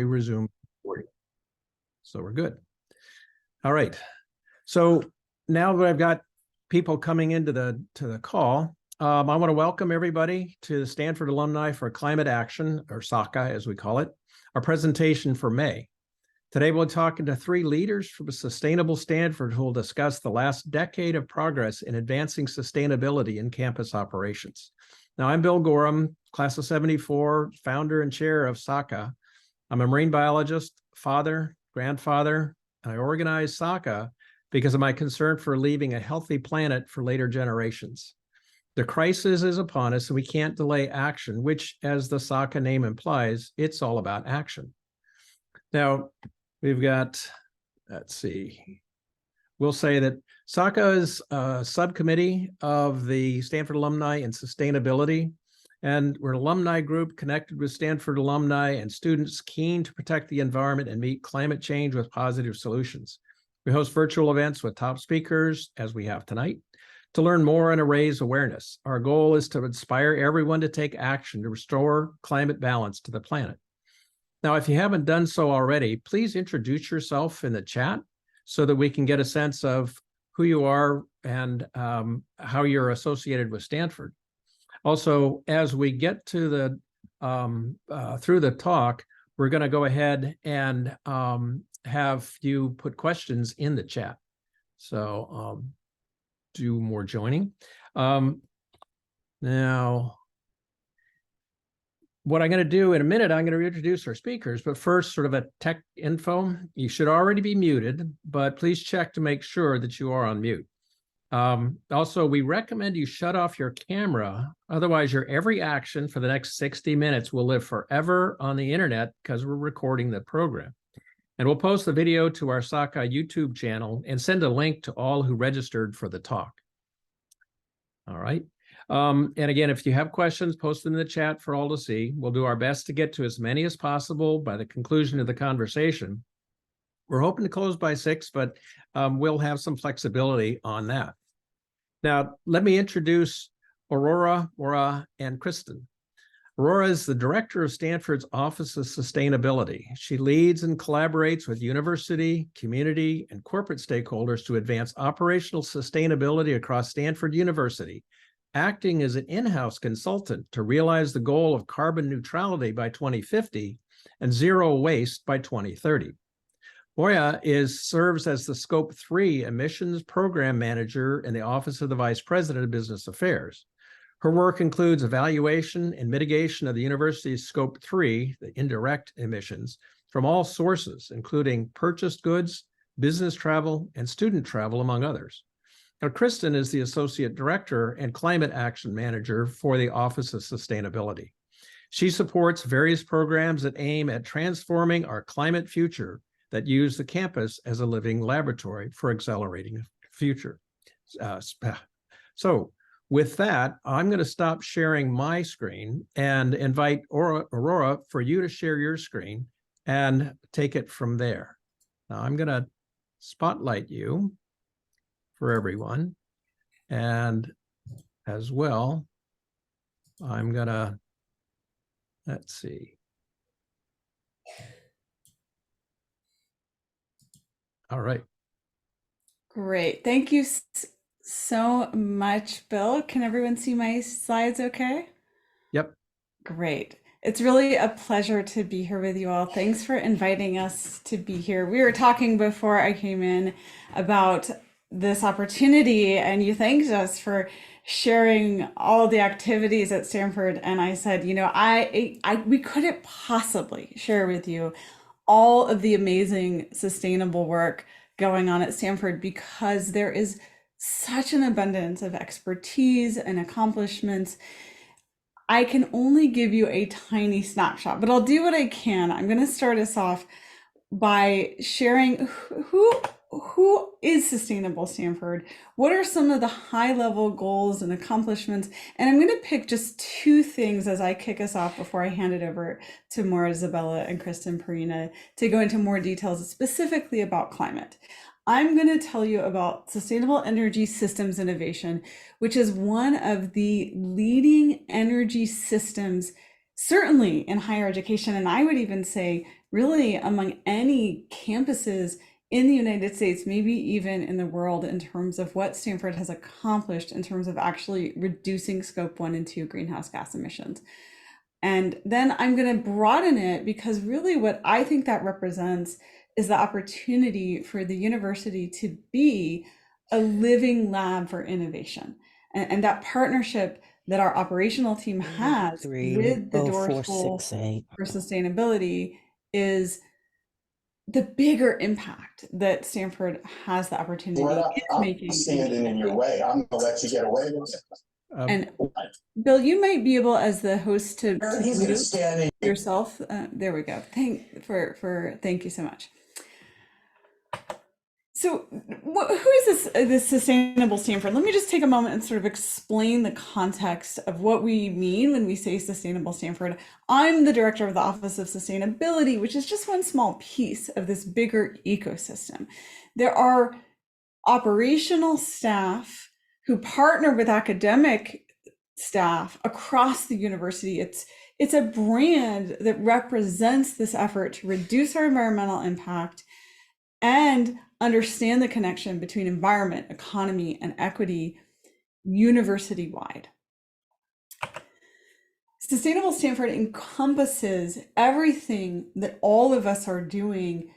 resume recording. So we're good. All right. So now that I've got people coming into the call, I want to welcome everybody to the Stanford Alumni for Climate Action, or SACA as we call it, our presentation for May. Today we'll be talking to 3 leaders from Sustainable Stanford who will discuss the last decade of progress in advancing sustainability in campus operations. Now, I'm Bill Gorham, class of 74, founder and chair of SACA. I'm a marine biologist, father, grandfather, and I organized SACA because of my concern for leaving a healthy planet for later generations. The crisis is upon us and we can't delay action, which, as the SACA name implies, it's all about action. Now, we've got, let's see, we'll say that SACA is a subcommittee of the Stanford Alumni in Sustainability, and we're an alumni group connected with Stanford alumni and students keen to protect the environment and meet climate change with positive solutions. We host virtual events with top speakers, as we have tonight, to learn more and to raise awareness. Our goal is to inspire everyone to take action to restore climate balance to the planet. Now, if you haven't done so already, please introduce yourself in the chat so that we can get a sense of who you are and how you're associated with Stanford. Also, as we get to the through the talk, we're going to go ahead and have you put questions in the chat. So do more joining. Now, what I'm going to do in a minute, I'm going to introduce our speakers, but first, sort of a tech info. You should already be muted, but please check to make sure that you are on mute. Also, we recommend you shut off your camera. Otherwise, your every action for the next 60 minutes will live forever on the internet because we're recording the program. And we'll post the video to our SACA YouTube channel and send a link to all who registered for the talk. All right. And again, if you have questions, post them in the chat for all to see. We'll do our best to get to as many as possible by the conclusion of the conversation. We're hoping to close by 6, but we'll have some flexibility on that. Now, let me introduce Aurora, Maura, and Kristen. Aurora is the director of Stanford's Office of Sustainability. She leads and collaborates with university, community, and corporate stakeholders to advance operational sustainability across Stanford University, acting as an in-house consultant to realize the goal of carbon neutrality by 2050 and zero waste by 2030. Moya serves as the Scope 3 Emissions Program Manager in the Office of the Vice President of Business Affairs. Her work includes evaluation and mitigation of the university's Scope 3, the indirect emissions, from all sources, including purchased goods, business travel, and student travel, among others. Now, Kristen is the Associate Director and Climate Action Manager for the Office of Sustainability. She supports various programs that aim at transforming our climate future that use the campus as a living laboratory for accelerating future. So with that, I'm going to stop sharing my screen and invite Aurora for you to share your screen and take it from there. Now I'm going to spotlight you for everyone. And as well, I'm going to, let's see. All right. Great. Thank you so much, Bill. Can everyone see my slides okay? Yep. Great. It's really a pleasure to be here with you all. Thanks for inviting us to be here. We were talking before I came in about this opportunity, and you thanked us for sharing all the activities at Stanford. And I said, you know, we couldn't possibly share with you all of the amazing sustainable work going on at Stanford because there is such an abundance of expertise and accomplishments. I can only give you a tiny snapshot, but I'll do what I can. I'm going to start us off by sharing who is Sustainable Stanford? What are some of the high-level goals and accomplishments? And I'm going to pick just 2 things as I kick us off before I hand it over to Maura, Isabella, and Kristen Perina to go into more details specifically about climate. I'm going to tell you about Sustainable Energy Systems Innovation, which is one of the leading energy systems, certainly in higher education, and I would even say really among any campuses in the United States, maybe even in the world, in terms of what Stanford has accomplished in terms of actually reducing scope 1 and 2 greenhouse gas emissions. And then I'm going to broaden it because really what I think that represents is the opportunity for the university to be a living lab for innovation. And that partnership that our operational team has with the Doors Full 30468. for Sustainability is the bigger impact that Stanford has the opportunity I'm making. standing in your way. I'm gonna let you get away with it. And Bill, you might be able, as the host, to He's mute standing. yourself. There we go. Thank you so much. So, who is this Sustainable Stanford? Let me just take a moment and sort of explain the context of what we mean when we say Sustainable Stanford. I'm the director of the Office of Sustainability, which is just one small piece of this bigger ecosystem. There are operational staff who partner with academic staff across the university. It's a brand that represents this effort to reduce our environmental impact and understand the connection between environment, economy, and equity university-wide. Sustainable Stanford encompasses everything that all of us are doing.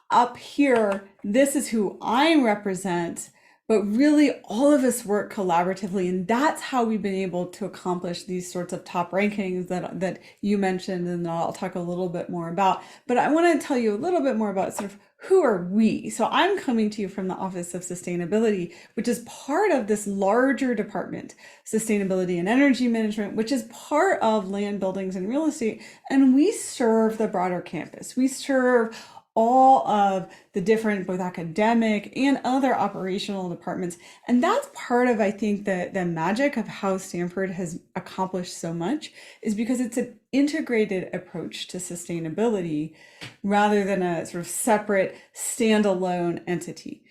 Up here, this is who I represent, but really all of us work collaboratively, and that's how we've been able to accomplish these sorts of top rankings that you mentioned, and I'll talk a little bit more about. But I want to tell you a little bit more about sort of who are we. So I'm coming to you from the Office of Sustainability, which is part of this larger department, Sustainability and Energy Management, which is part of Land, Buildings, and Real Estate, and we serve the broader campus. We serve all of the different, both academic and other operational departments. And that's part of, I think, the magic of how Stanford has accomplished so much, is because it's an integrated approach to sustainability rather than a sort of separate standalone entity.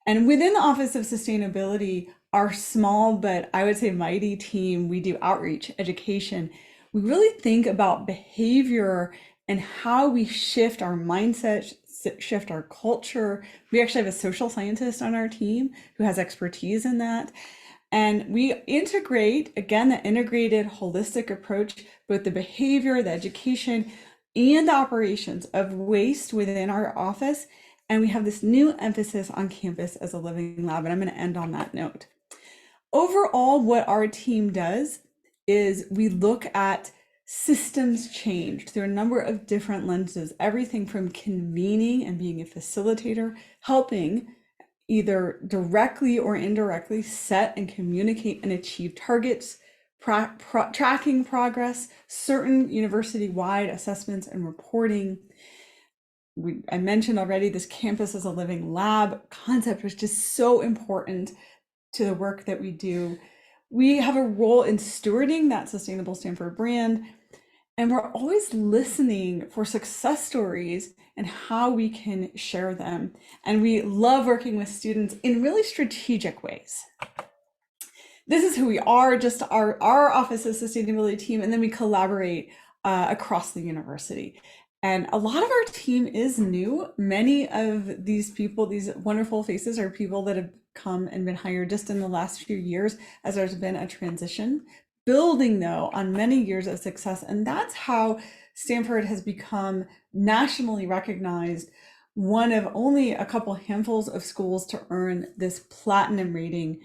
And within the Office of Sustainability, our small, but I would say mighty team, we do outreach, education. We really think about behavior and how we shift our mindset, shift our culture. We actually have a social scientist on our team who has expertise in that. And we integrate, again, the integrated holistic approach, both the behavior, the education, and the operations of waste within our office. And we have this new emphasis on campus as a living lab. And I'm going to end on that note. Overall, what our team does is we look at systems change through a number of different lenses, everything from convening and being a facilitator, helping either directly or indirectly set and communicate and achieve targets, tracking progress, certain university-wide assessments and reporting. I mentioned already this campus as a living lab concept, which is so important to the work that we do. We have a role in stewarding that Sustainable Stanford brand, and we're always listening for success stories and how we can share them. And we love working with students in really strategic ways. This is who we are, just our Office of Sustainability team, and then we collaborate across the university. And a lot of our team is new. Many of these people, these wonderful faces, are people that have come and been hired just in the last few years as there's been a transition, building though on many years of success. And that's how Stanford has become nationally recognized, one of only a couple handfuls of schools to earn this platinum rating,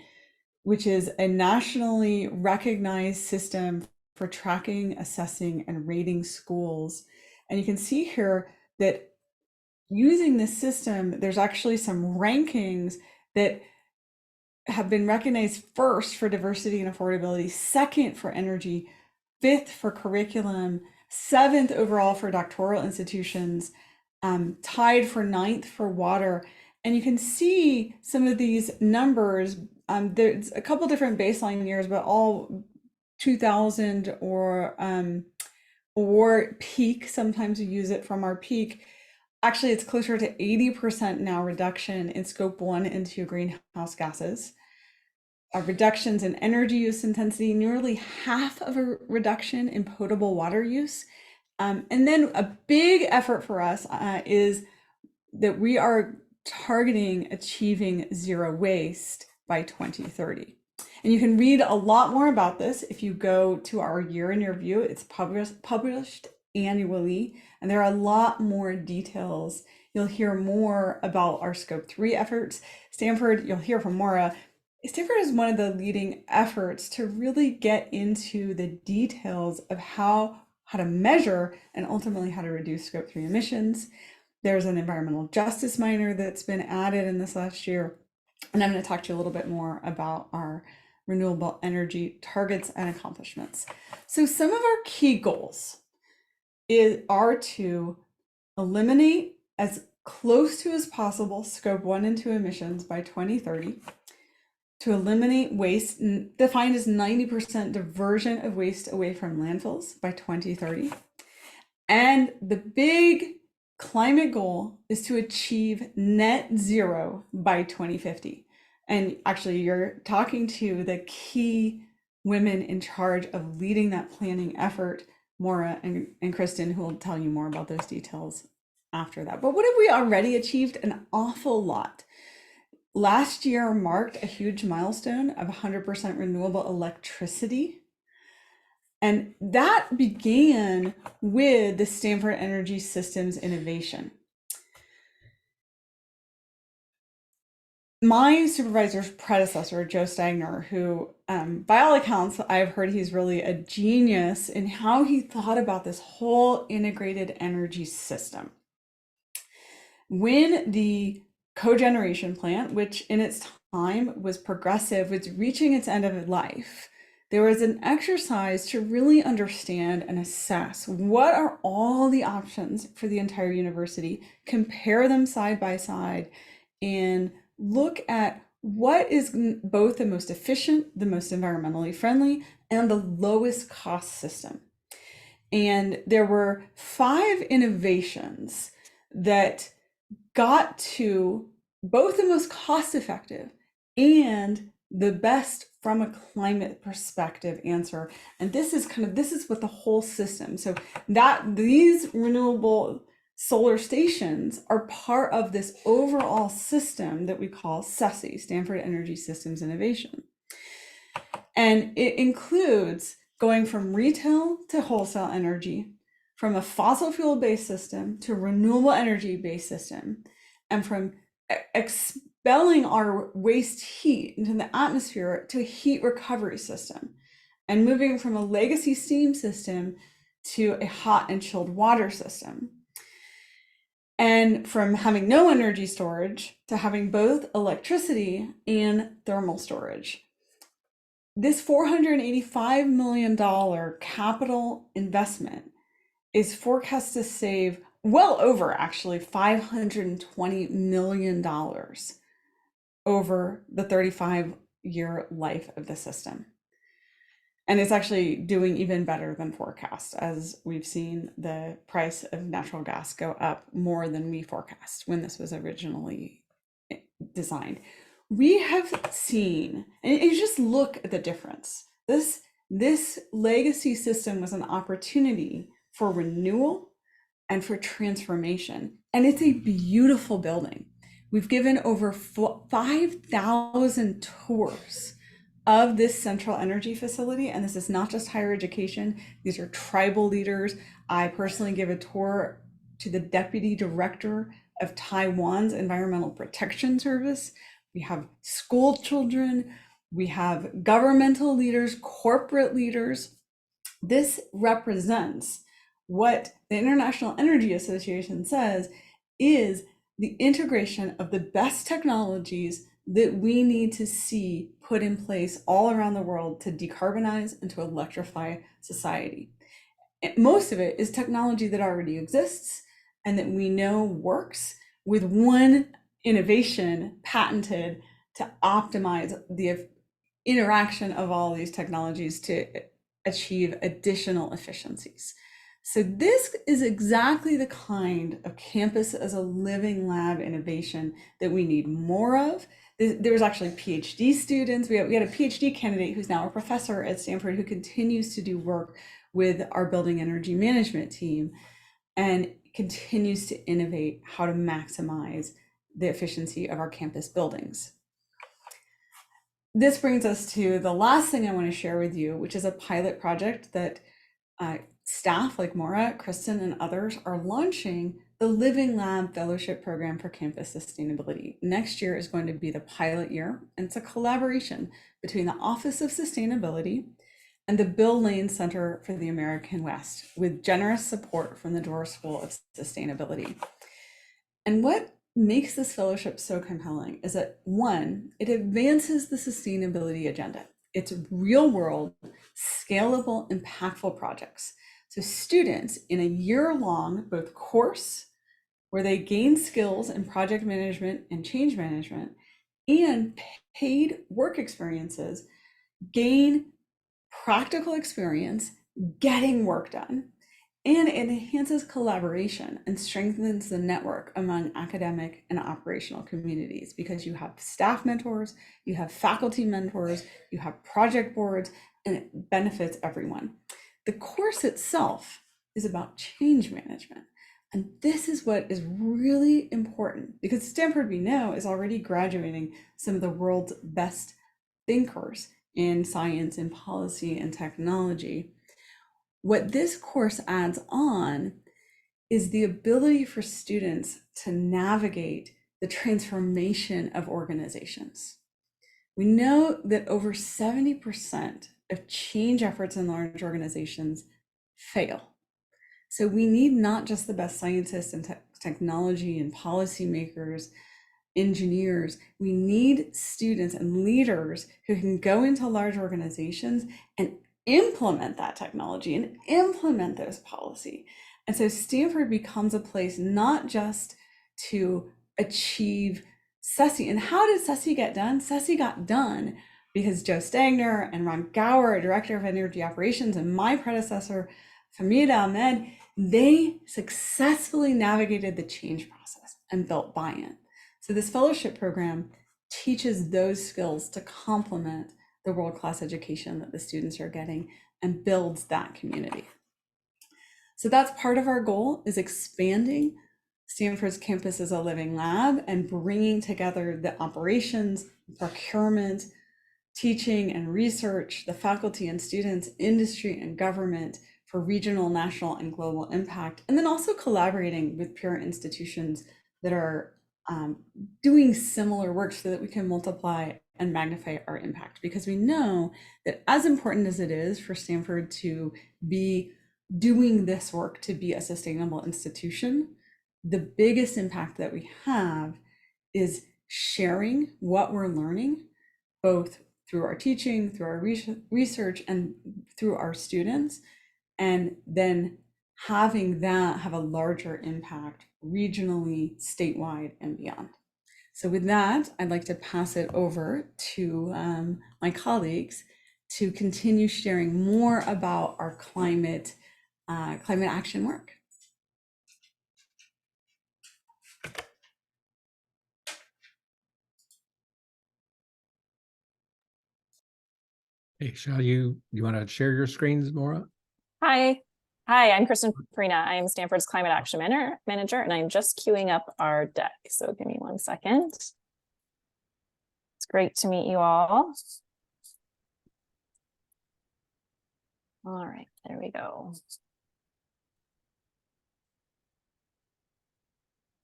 which is a nationally recognized system for tracking, assessing, and rating schools. And you can see here that using this system, there's actually some rankings that have been recognized first for diversity and affordability, second for energy, fifth for curriculum, seventh overall for doctoral institutions, tied for ninth for water. And you can see some of these numbers. There's a couple different baseline years, but all 2000 or peak. Sometimes we use it from our peak. Actually, it's closer to 80% now reduction in scope 1 and 2 greenhouse gases. Reductions in energy use intensity, nearly half of a reduction in potable water use, And then a big effort for us is that we are targeting achieving zero waste by 2030. And you can read a lot more about this if you go to our Year in Review. It's published annually, and there are a lot more details. You'll hear more about our Scope 3 efforts. Stanford, you'll hear from Maura. Stanford is one of the leading efforts to really get into the details of how to measure and ultimately how to reduce Scope 3 emissions. There's an environmental justice minor that's been added in this last year. And I'm going to talk to you a little bit more about our renewable energy targets and accomplishments. So some of our key goals are to eliminate as close to as possible Scope 1 and 2 emissions by 2030, to eliminate waste defined as 90% diversion of waste away from landfills by 2030. And the big climate goal is to achieve net zero by 2050. And actually, you're talking to the key women in charge of leading that planning effort, Maura and Kristen, who will tell you more about those details after that. But what have we already achieved? An awful lot. Last year marked a huge milestone of 100% renewable electricity. And that began with the Stanford Energy Systems Innovation. My supervisor's predecessor, Joe Stagner, who by all accounts, I've heard he's really a genius in how he thought about this whole integrated energy system. When the cogeneration plant, which in its time was progressive, was reaching its end of life, there was an exercise to really understand and assess what are all the options for the entire university, compare them side by side, and look at what is both the most efficient, the most environmentally friendly, and the lowest cost system. And there were 5 innovations that got to both the most cost-effective and the best from a climate perspective answer. And this is what the whole system. So that these renewable solar stations are part of this overall system that we call SESI, Stanford Energy Systems Innovation. And it includes going from retail to wholesale energy, from a fossil fuel-based system to renewable energy-based system, and from expelling our waste heat into the atmosphere to a heat recovery system, and moving from a legacy steam system to a hot and chilled water system. And from having no energy storage to having both electricity and thermal storage. This $485 million capital investment is forecast to save well over actually $520 million over the 35-year life of the system. And it's actually doing even better than forecast, as we've seen the price of natural gas go up more than we forecast when this was originally designed. We have seen, and you just look at the difference. This legacy system was an opportunity for renewal and for transformation. And it's a beautiful building. We've given over 5,000 tours of this central energy facility. And this is not just higher education. These are tribal leaders. I personally give a tour to the deputy director of Taiwan's Environmental Protection Service. We have school children. We have governmental leaders, corporate leaders. This represents what the International Energy Association says is the integration of the best technologies that we need to see put in place all around the world to decarbonize and to electrify society. And most of it is technology that already exists and that we know works, with one innovation patented to optimize the interaction of all these technologies to achieve additional efficiencies. So this is exactly the kind of campus as a living lab innovation that we need more of. There's actually PhD students. We had a PhD candidate who's now a professor at Stanford who continues to do work with our building energy management team and continues to innovate how to maximize the efficiency of our campus buildings. This brings us to the last thing I want to share with you, which is a pilot project that staff like Maura, Kristen, and others are launching, the Living Lab Fellowship Program for Campus Sustainability. Next year is going to be the pilot year, and it's a collaboration between the Office of Sustainability and the Bill Lane Center for the American West, with generous support from the Doerr School of Sustainability. And what makes this fellowship so compelling is that, one, it advances the sustainability agenda. It's real world, scalable, impactful projects. So students in a year-long both course where they gain skills in project management and change management, and paid work experiences gain practical experience getting work done. And it enhances collaboration and strengthens the network among academic and operational communities, because you have staff mentors, you have faculty mentors, you have project boards, and it benefits everyone. The course itself is about change management. And this is what is really important, because Stanford, we know, is already graduating some of the world's best thinkers in science and policy and technology. What this course adds on is the ability for students to navigate the transformation of organizations. We know that over 70% of change efforts in large organizations fail. So we need not just the best scientists and technology and policymakers, engineers, we need students and leaders who can go into large organizations and implement that technology and implement those policy. And so Stanford becomes a place not just to achieve SESI. And how did SESI get done? SESI got done because Joe Stagner and Ron Gower, Director of Energy Operations, and my predecessor, Hamid Ahmed, they successfully navigated the change process and built buy-in. So this fellowship program teaches those skills to complement the world-class education that the students are getting and builds that community. So that's part of our goal, is expanding Stanford's campus as a living lab and bringing together the operations, procurement, teaching and research, the faculty and students, industry and government for regional, national, and global impact, and then also collaborating with peer institutions that are doing similar work so that we can multiply and magnify our impact. Because we know that as important as it is for Stanford to be doing this work to be a sustainable institution, the biggest impact that we have is sharing what we're learning, both through our teaching, through our research, and through our students, and then having that have a larger impact regionally, statewide, and beyond. So with that, I'd like to pass it over to my colleagues to continue sharing more about our climate action work. Hey, shall you want to share your screens, Maura? Hi, I'm Kristen Farina. I am Stanford's Climate Action Manager, and I'm just queuing up our deck. So give me 1 second. It's great to meet you all. All right, there we go.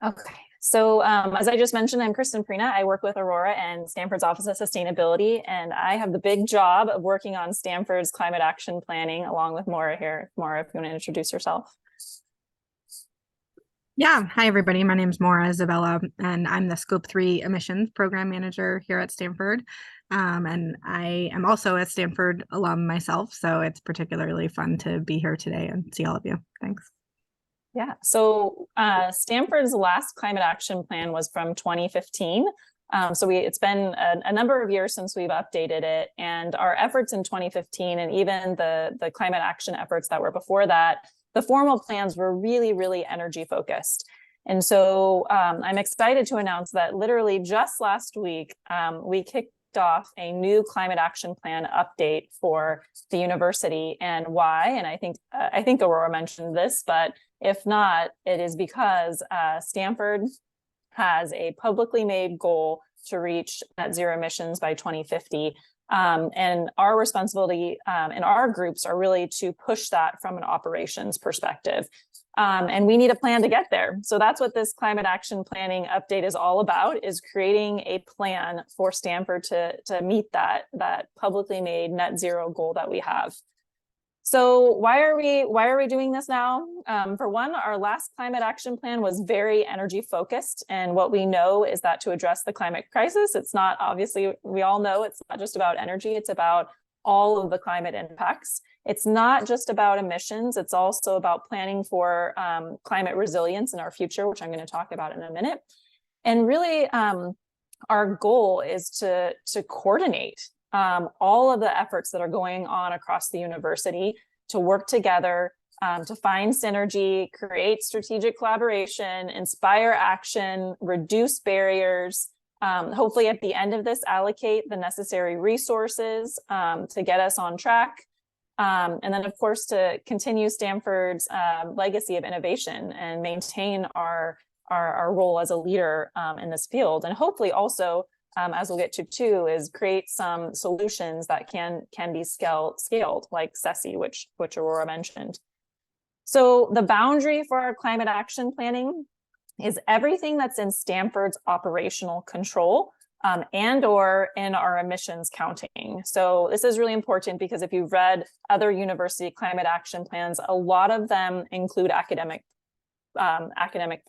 Okay, so as I just mentioned, I'm Kristen Farina. I work with Aurora and Stanford's Office of Sustainability, and I have the big job of working on Stanford's climate action planning along with Maura here. Maura, if you want to introduce yourself. Yeah, hi everybody. My name is Maura Isabella, and I'm the Scope 3 Emissions Program Manager here at Stanford. And I am also a Stanford alum myself, so it's particularly fun to be here today and see all of you. Thanks. Yeah, so Stanford's last climate action plan was from 2015. So it's been a number of years since we've updated it, and our efforts in 2015 and even the climate action efforts that were before that, the formal plans were really, really energy focused. And so I'm excited to announce that literally just last week, we off a new climate action plan update for the university. And why? And I think Aurora mentioned this, but if not, it is because Stanford has a publicly made goal to reach net zero emissions by 2050. And our responsibility in our groups are really to push that from an operations perspective. And we need a plan to get there. So that's what this climate action planning update is all about, is creating a plan for Stanford to meet that publicly made net zero goal that we have. So why are we doing this now? For one, our last climate action plan was very energy focused. And what we know is that to address the climate crisis, it's not, obviously, we all know it's not just about energy, it's about all of the climate impacts. It's not just about emissions, it's also about planning for climate resilience in our future, which I'm going to talk about in a minute. And really, our goal is to coordinate all of the efforts that are going on across the university to work together, to find synergy, create strategic collaboration, inspire action, reduce barriers, hopefully at the end of this, allocate the necessary resources to get us on track. And then, of course, to continue Stanford's legacy of innovation and maintain our role as a leader in this field. And hopefully also, as we'll get to too, is create some solutions that can be scaled, like SESI, which Aurora mentioned. So the boundary for our climate action planning is everything that's in Stanford's operational control and or in our emissions counting. So this is really important because if you've read other university climate action plans, a lot of them include academic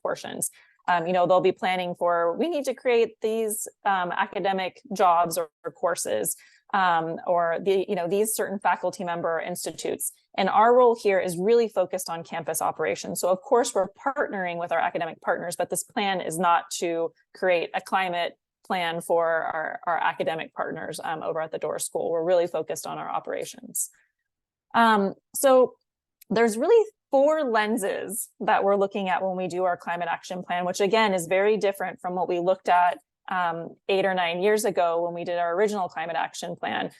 portions. They'll be planning for, we need to create these academic jobs or courses, or these certain faculty member institutes. And our role here is really focused on campus operations. So of course we're partnering with our academic partners, but this plan is not to create a climate plan for our academic partners over at the Doris School. We're really focused on our operations. So there's really 4 lenses that we're looking at when we do our climate action plan, which again is very different from what we looked at 8 or 9 years ago when we did our original climate action plan.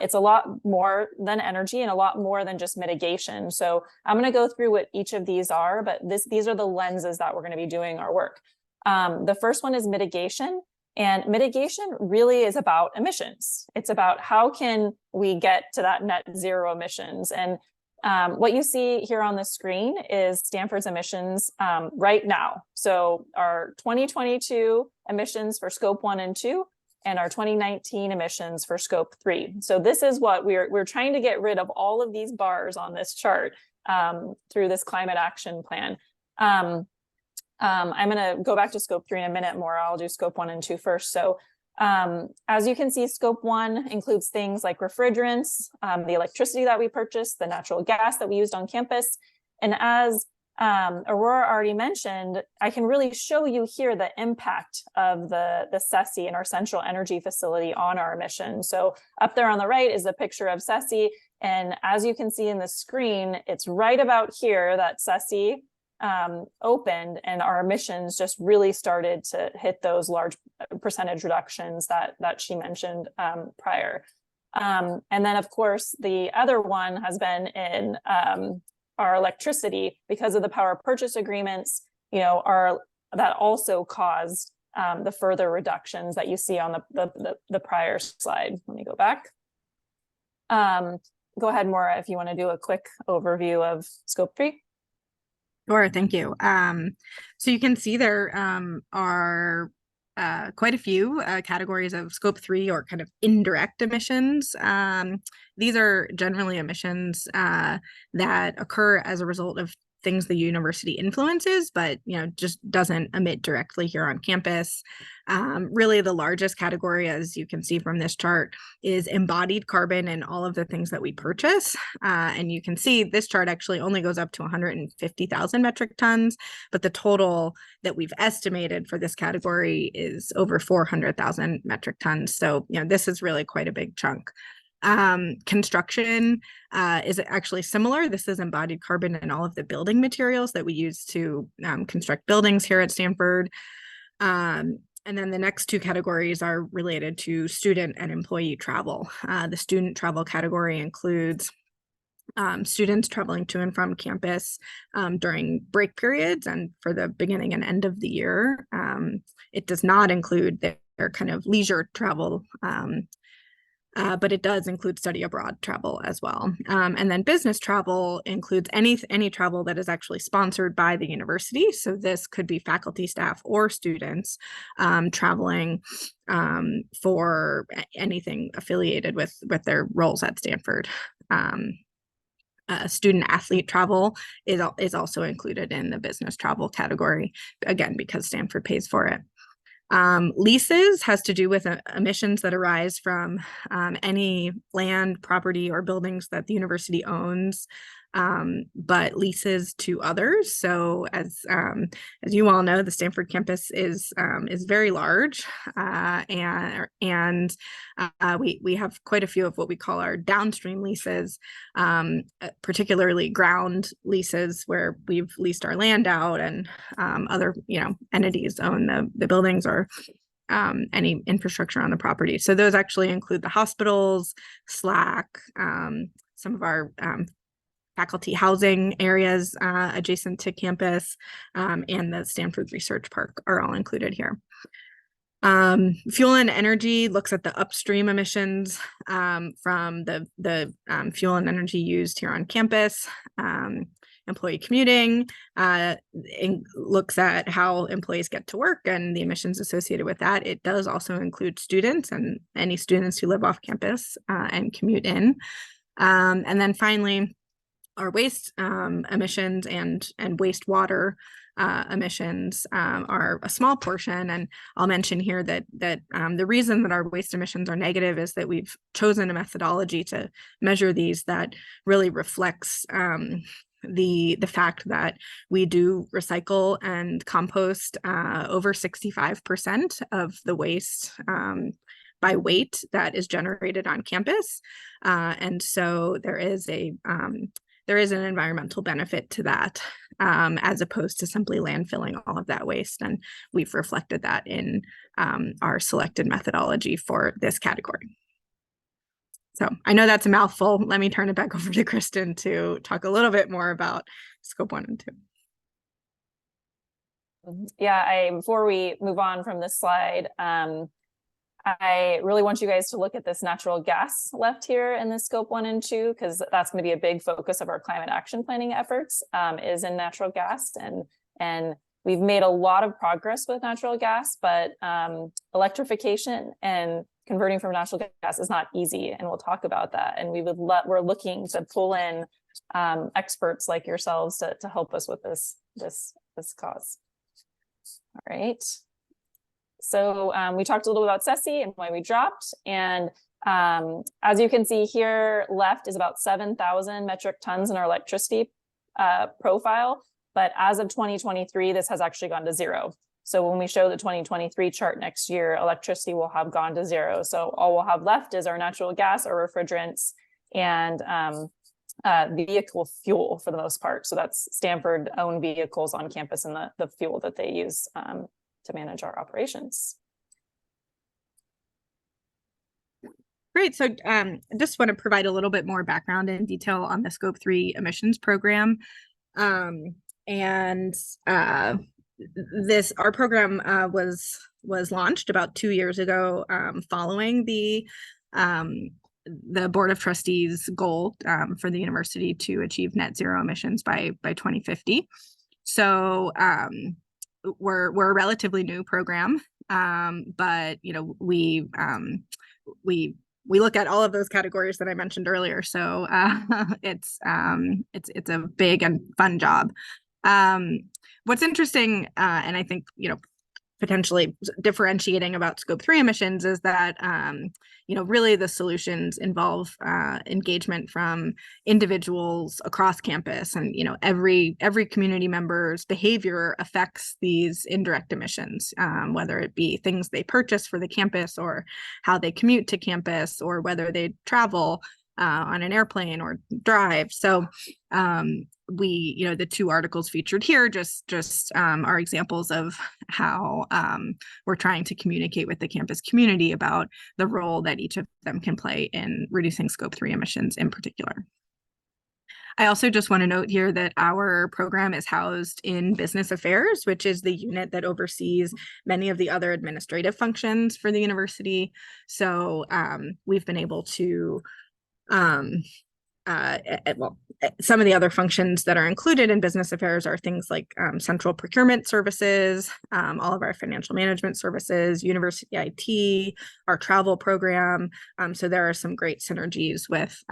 It's a lot more than energy and a lot more than just mitigation. So I'm going to go through what each of these are, but these are the lenses that we're going to be doing our work. The first one is mitigation. And mitigation really is about emissions. It's about how can we get to that net zero emissions. And what you see here on the screen is Stanford's emissions right now. So our 2022 emissions for scope 1 and 2, and our 2019 emissions for scope 3. So this is what we're trying to get rid of, all of these bars on this chart through this climate action plan. I'm going to go back to scope 3 in a minute more. I'll do scope 1 and 2 first. So as you can see, scope 1 includes things like refrigerants, the electricity that we purchased, the natural gas that we used on campus. And as Aurora already mentioned, I can really show you here the impact of the SESI and our central energy facility on our emissions. So up there on the right is a picture of SESI. And as you can see in the screen, it's right about here that SESI opened and our emissions just really started to hit those large percentage reductions that she mentioned prior. And then of course, the other one has been in our electricity because of the power purchase agreements, that also caused the further reductions that you see on the prior slide. Let me go back. Go ahead, Maura, if you want to do a quick overview of scope 3. Sure, thank you. So you can see there are quite a few categories of scope 3 or kind of indirect emissions. These are generally emissions that occur as a result of things the university influences, but just doesn't emit directly here on campus. Really, the largest category, as you can see from this chart, is embodied carbon in all of the things that we purchase. And you can see this chart actually only goes up to 150,000 metric tons, but the total that we've estimated for this category is over 400,000 metric tons. So, this is really quite a big chunk. Construction is actually similar. This is embodied carbon in all of the building materials that we use to construct buildings here at Stanford. And then the next two categories are related to student and employee travel. The student travel category includes students traveling to and from campus during break periods and for the beginning and end of the year. It does not include their kind of leisure travel, but it does include study abroad travel as well. And then business travel includes any travel that is actually sponsored by the university. So this could be faculty, staff, or students traveling for anything affiliated with their roles at Stanford. Student athlete travel is also included in the business travel category, again, because Stanford pays for it. Leases has to do with emissions that arise from any land, property, or buildings that the university owns, but leases to others. So as you all know, the Stanford campus is very large, and we have quite a few of what we call our downstream leases, particularly ground leases where we've leased our land out, and other entities own the buildings or any infrastructure on the property. So those actually include the hospitals, Slack, some of our faculty housing areas adjacent to campus, and the Stanford Research Park are all included here. Fuel and energy looks at the upstream emissions from the fuel and energy used here on campus. Employee commuting looks at how employees get to work and the emissions associated with that. It does also include students and any students who live off campus and commute in. And then finally, our waste emissions and wastewater emissions are a small portion. And I'll mention here that the reason that our waste emissions are negative is that we've chosen a methodology to measure these that really reflects the fact that we do recycle and compost over 65% of the waste by weight that is generated on campus. And so there is an environmental benefit to that, as opposed to simply landfilling all of that waste. And we've reflected that in our selected methodology for this category. So I know that's a mouthful. Let me turn it back over to Kristen to talk a little bit more about scope 1 and 2. Yeah, before we move on from this slide, I really want you guys to look at this natural gas left here in the scope 1 and 2, because that's going to be a big focus of our climate action planning efforts, is in natural gas. And we've made a lot of progress with natural gas, but electrification and converting from natural gas is not easy. And we'll talk about that. And we're looking to pull in experts like yourselves to help us with this cause. All right. So we talked a little about SESI and why we dropped. And as you can see here, left is about 7,000 metric tons in our electricity profile. But as of 2023, this has actually gone to 0. So when we show the 2023 chart next year, electricity will have gone to 0. So all we'll have left is our natural gas, our refrigerants, and vehicle fuel for the most part. So that's Stanford-owned vehicles on campus and the fuel that they use to manage our operations. Great. So I just want to provide a little bit more background and detail on the Scope 3 emissions program. Our program was launched about 2 years ago, following the Board of Trustees goal for the university to achieve net zero emissions by 2050. So we're a relatively new program, but we look at all of those categories that I mentioned earlier. So it's a big and fun job. What's interesting, and I think potentially differentiating about Scope 3 emissions is that really the solutions involve engagement from individuals across campus, and every community member's behavior affects these indirect emissions, whether it be things they purchase for the campus or how they commute to campus or whether they travel. on an airplane or drive. So the two articles featured here just are examples of how we're trying to communicate with the campus community about the role that each of them can play in reducing Scope 3 emissions in particular. I also just want to note here that our program is housed in Business Affairs, which is the unit that oversees many of the other administrative functions for the university. So we've been able to, some of the other functions that are included in Business Affairs are things like central procurement services, all of our financial management services, university IT, our travel program. So there are some great synergies with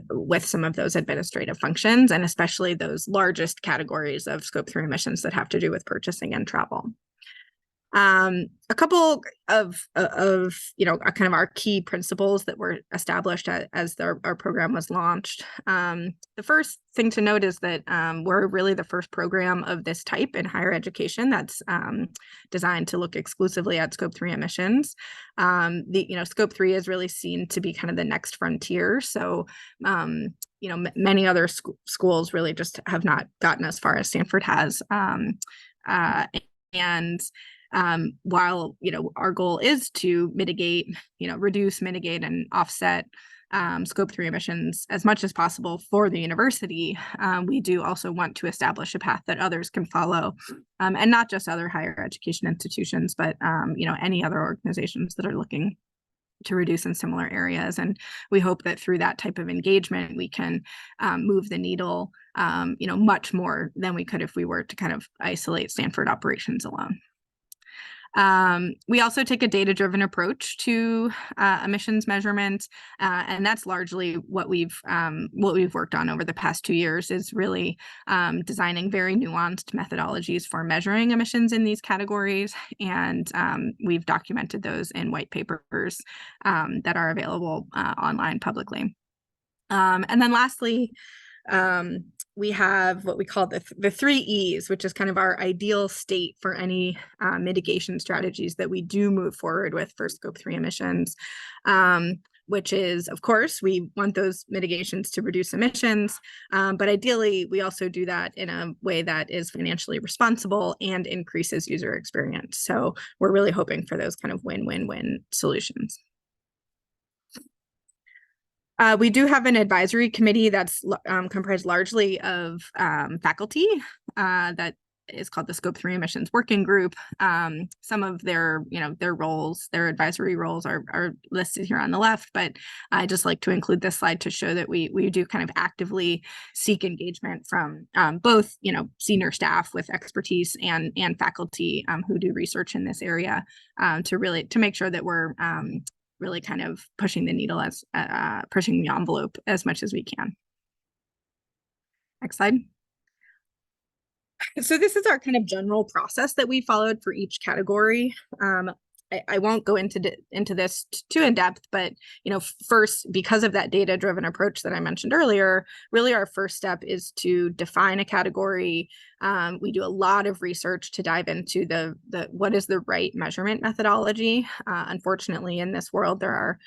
with some of those administrative functions, and especially those largest categories of Scope 3 emissions that have to do with purchasing and travel. A couple of kind of our key principles that were established as our program was launched. The first thing to note is that we're really the first program of this type in higher education that's designed to look exclusively at Scope 3 emissions. Scope 3 is really seen to be kind of the next frontier. So many other schools really just have not gotten as far as Stanford has, while our goal is to reduce, mitigate, and offset Scope 3 emissions as much as possible for the university, we do also want to establish a path that others can follow, and not just other higher education institutions, but any other organizations that are looking to reduce in similar areas. And we hope that through that type of engagement, we can move the needle, much more than we could if we were to kind of isolate Stanford operations alone. We also take a data-driven approach to emissions measurement, and that's largely what we've worked on over the past 2 years, is really designing very nuanced methodologies for measuring emissions in these categories, and we've documented those in white papers that are available online publicly. And then lastly, we have what we call the 3 E's, which is kind of our ideal state for any mitigation strategies that we do move forward with for Scope 3 emissions, which is, of course, we want those mitigations to reduce emissions, but ideally, we also do that in a way that is financially responsible and increases user experience. So we're really hoping for those kind of win-win-win solutions. We do have an advisory committee that's comprised largely of faculty that is called the Scope 3 Emissions Working Group. Some of their roles, their advisory roles are listed here on the left, but I just like to include this slide to show that we do kind of actively seek engagement from both, senior staff with expertise and faculty who do research in this area to make sure that we're really kind of pushing the needle pushing the envelope as much as we can. Next slide. So this is our kind of general process that we followed for each category. I won't go into this too in depth, but first, because of that data-driven approach that I mentioned earlier, really our first step is to define a category. We do a lot of research to dive into what is the right measurement methodology. Unfortunately, in this world, there are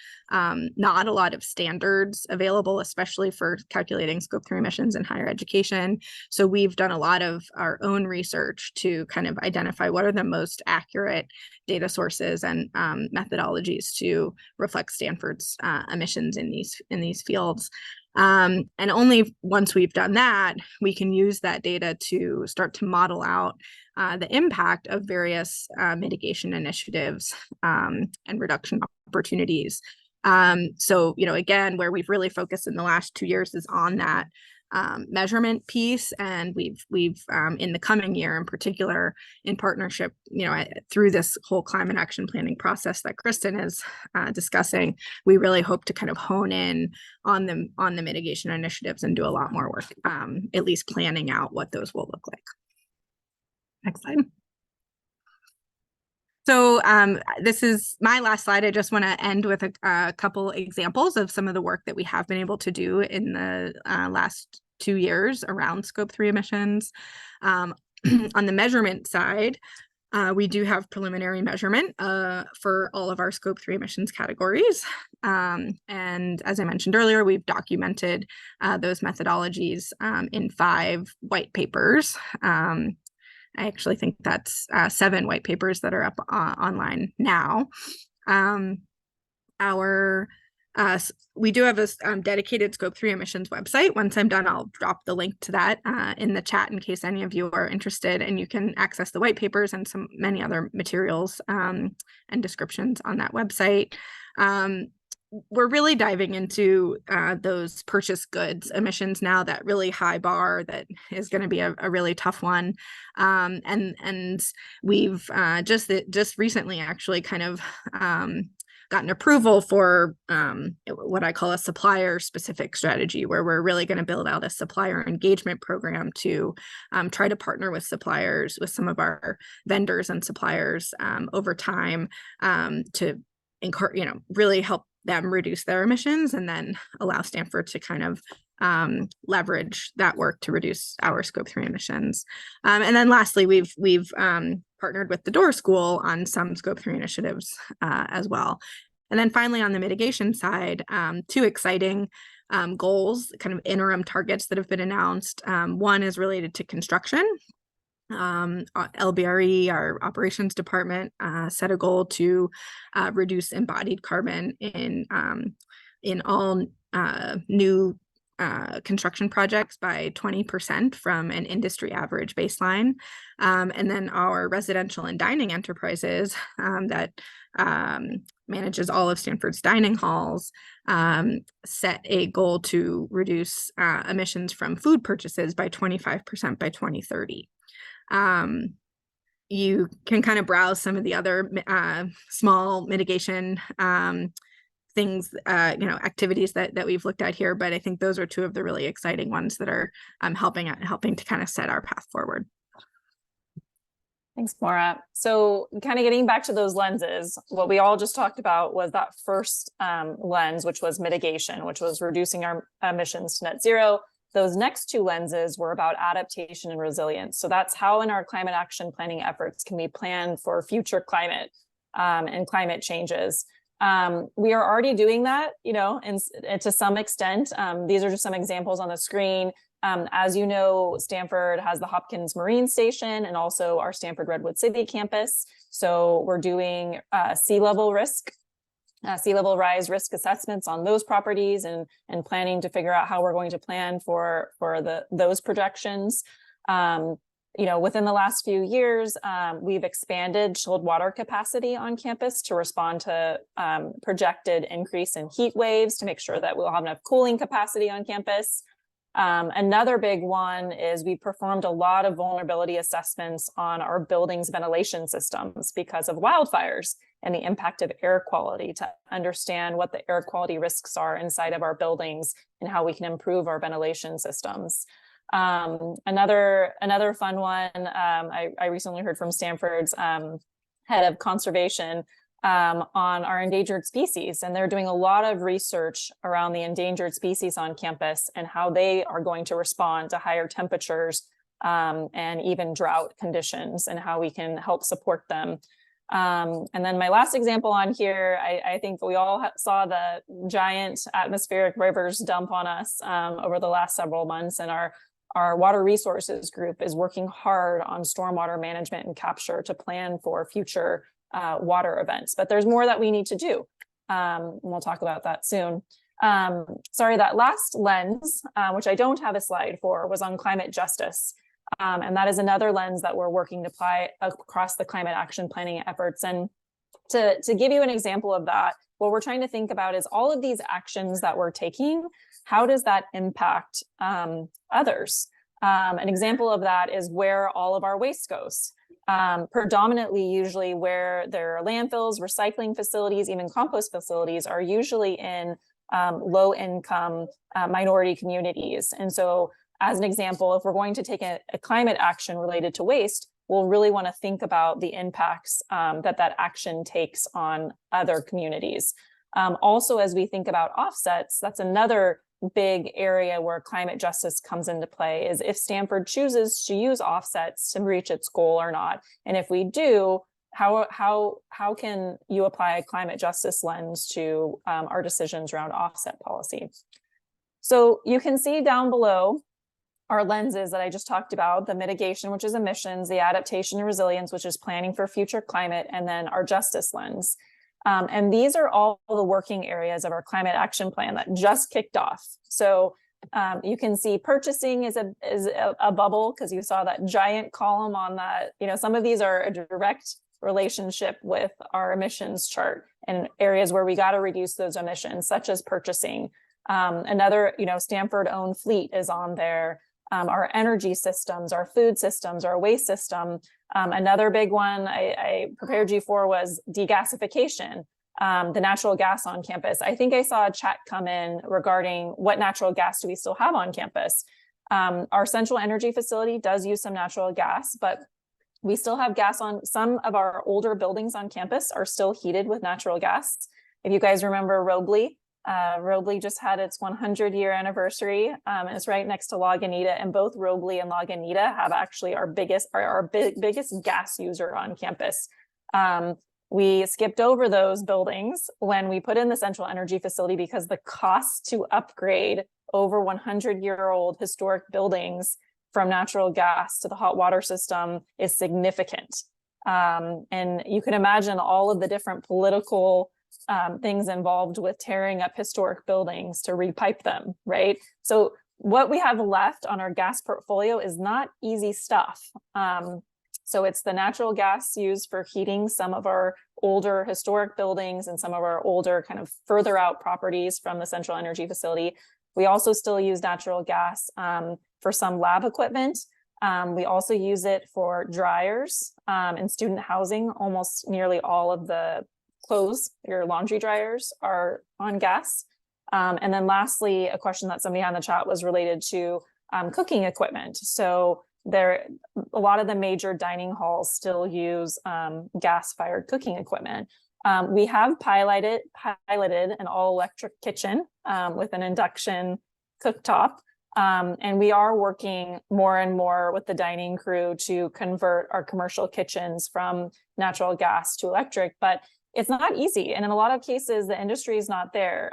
not a lot of standards available, especially for calculating Scope 3 emissions in higher education. So we've done a lot of our own research to kind of identify what are the most accurate data sources and methodologies to reflect Stanford's emissions in these fields. And only once we've done that, we can use that data to start to model out the impact of various mitigation initiatives and reduction opportunities. So, again, where we've really focused in the last 2 years is on that measurement piece, and we've in the coming year in particular, in partnership through this whole climate action planning process that Kristen is discussing, we really hope to kind of hone in on the mitigation initiatives and do a lot more work, at least planning out what those will look like. Next slide. So this is my last slide. I just want to end with a couple examples of some of the work that we have been able to do in the last 2 years around Scope 3 emissions. On the measurement side, We do have preliminary measurement for all of our Scope 3 emissions categories. And as I mentioned earlier, we've documented those methodologies in 5 white papers. I actually think that's 7 white papers that are up online now. We do have a dedicated Scope 3 emissions website. Once I'm done, I'll drop the link to that in the chat in case any of you are interested, and you can access the white papers and many other materials and descriptions on that website. We're really diving into those purchased goods emissions now, that really high bar that is going to be a really tough one. And we've just recently actually kind of gotten approval for what I call a supplier specific strategy, where we're really going to build out a supplier engagement program to try to partner with suppliers, with some of our vendors and suppliers over time to really help them reduce their emissions, and then allow Stanford to kind of leverage that work to reduce our Scope 3 emissions. And then lastly, we've partnered with the Door School on some Scope 3 initiatives as well. And then finally, on the mitigation side, 2 exciting goals, kind of interim targets that have been announced. One is related to construction. LBRE, our operations department, set a goal to reduce embodied carbon in all new construction projects by 20% from an industry average baseline. And then our residential and dining enterprises that manages all of Stanford's dining halls set a goal to reduce emissions from food purchases by 25% by 2030. You can kind of browse some of the other small mitigation things, activities that we've looked at here, but I think those are 2 of the really exciting ones that are helping to kind of set our path forward. Thanks, Maura. So kind of getting back to those lenses, what we all just talked about was that first lens, which was mitigation, which was reducing our emissions to net zero. Those next 2 lenses were about adaptation and resilience. So that's how in our climate action planning efforts can we plan for future climate and climate changes. We are already doing that, and to some extent. These are just some examples on the screen. As you know, Stanford has the Hopkins Marine Station and also our Stanford Redwood City campus. So we're doing sea level rise risk assessments on those properties and planning to figure out how we're going to plan for those projections. Within the last few years, we've expanded chilled water capacity on campus to respond to projected increase in heat waves, to make sure that we'll have enough cooling capacity on campus. Another big one is we performed a lot of vulnerability assessments on our buildings' ventilation systems because of wildfires and the impact of air quality, to understand what the air quality risks are inside of our buildings and how we can improve our ventilation systems. Another fun one, I recently heard from Stanford's head of conservation on our endangered species, and they're doing a lot of research around the endangered species on campus and how they are going to respond to higher temperatures and even drought conditions, and how we can help support them. And then my last example on here, I think we all saw the giant atmospheric rivers dump on us over the last several months, and our water resources group is working hard on stormwater management and capture to plan for future water events. But there's more that we need to do. And we'll talk about that soon. Sorry, that last lens, which I don't have a slide for, was on climate justice. And that is another lens that we're working to apply across the climate action planning efforts. And to give you an example of that, what we're trying to think about is all of these actions that we're taking, how does that impact others? An example of that is where all of our waste goes. Predominantly, usually where there are landfills, recycling facilities, even compost facilities are usually in low-income minority communities. And so as an example, if we're going to take a climate action related to waste, we'll really want to think about the impacts that action takes on other communities. Also, as we think about offsets, that's another big area where climate justice comes into play is if Stanford chooses to use offsets to reach its goal or not. And if we do, how can you apply a climate justice lens to our decisions around offset policy? So you can see down below our lenses that I just talked about: the mitigation, which is emissions, the adaptation and resilience, which is planning for future climate, and then our justice lens. And these are all the working areas of our climate action plan that just kicked off. So you can see purchasing is a bubble, because you saw that giant column on that. Some of these are a direct relationship with our emissions chart, and areas where we got to reduce those emissions, such as purchasing. Another, Stanford owned fleet is on there. Our energy systems, our food systems, our waste system. Another big one I prepared you for was degasification, the natural gas on campus. I think I saw a chat come in regarding what natural gas do we still have on campus. Our central energy facility does use some natural gas, but we still have gas on some of our older buildings on campus are still heated with natural gas. If you guys remember Robley, Robley just had its 100-year anniversary, and it's right next to Lagunitas, and both Robley and Lagunitas have actually our biggest gas user on campus. We skipped over those buildings when we put in the central energy facility because the cost to upgrade over 100-year-old historic buildings from natural gas to the hot water system is significant. And you can imagine all of the different political things involved with tearing up historic buildings to repipe them, right? So what we have left on our gas portfolio is not easy stuff. So it's the natural gas used for heating some of our older historic buildings and some of our older kind of further out properties from the central energy facility. We also still use natural gas for some lab equipment. We also use it for dryers and student housing. Almost nearly all of the clothes, your laundry dryers, are on gas. And then lastly, a question that somebody had in the chat was related to cooking equipment. So a lot of the major dining halls still use gas-fired cooking equipment. We have piloted an all-electric kitchen with an induction cooktop. And we are working more and more with the dining crew to convert our commercial kitchens from natural gas to electric, but it's not easy. And in a lot of cases, the industry is not there.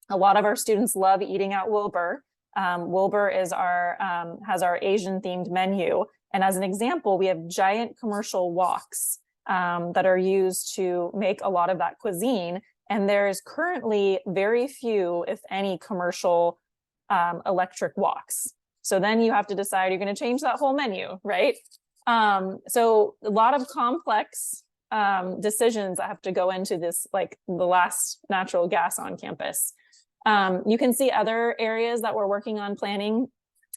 A lot of our students love eating at Wilbur. Wilbur is has our Asian themed menu. And as an example, we have giant commercial woks that are used to make a lot of that cuisine. And there's currently very few, if any, commercial electric woks. So then you have to decide you're going to change that whole menu, right? So a lot of complex decisions that have to go into this, like the last natural gas on campus. You can see other areas that we're working on planning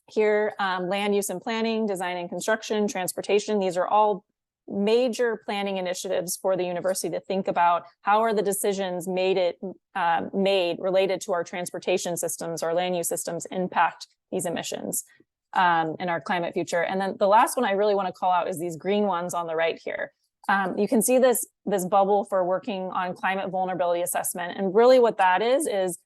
here: land use and planning, design and construction, transportation. These are all major planning initiatives for the university to think about how are the decisions made related to our transportation systems, our land use systems, impact these emissions in our climate future. And then the last one I really want to call out is these green ones on the right here. You can see this bubble for working on climate vulnerability assessment. And really what that is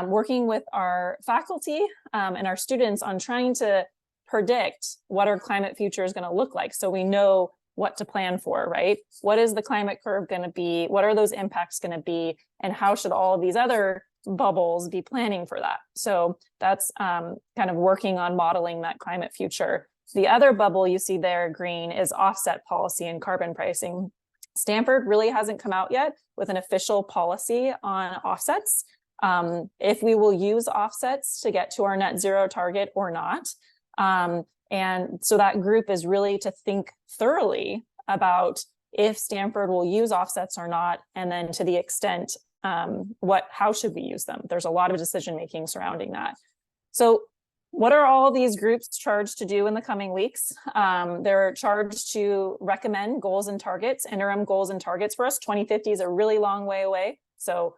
working with our faculty and our students on trying to predict what our climate future is going to look like, so we know what to plan for, right? What is the climate curve going to be? What are those impacts going to be? And how should all of these other bubbles be planning for that? So that's kind of working on modeling that climate future. The other bubble you see there, green, is offset policy and carbon pricing. Stanford really hasn't come out yet with an official policy on offsets, if we will use offsets to get to our net zero target or not. And so that group is really to think thoroughly about if Stanford will use offsets or not, and then to the extent, how should we use them? There's a lot of decision-making surrounding that. So what are all these groups charged to do in the coming weeks? They're charged to recommend goals and targets, interim goals and targets for us. 2050 is a really long way away. So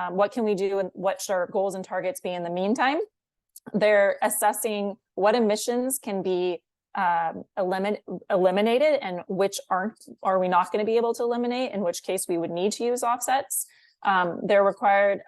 what can we do and what should our goals and targets be in the meantime? They're assessing what emissions can be eliminated and which are we not going to be able to eliminate, in which case we would need to use offsets. They're required,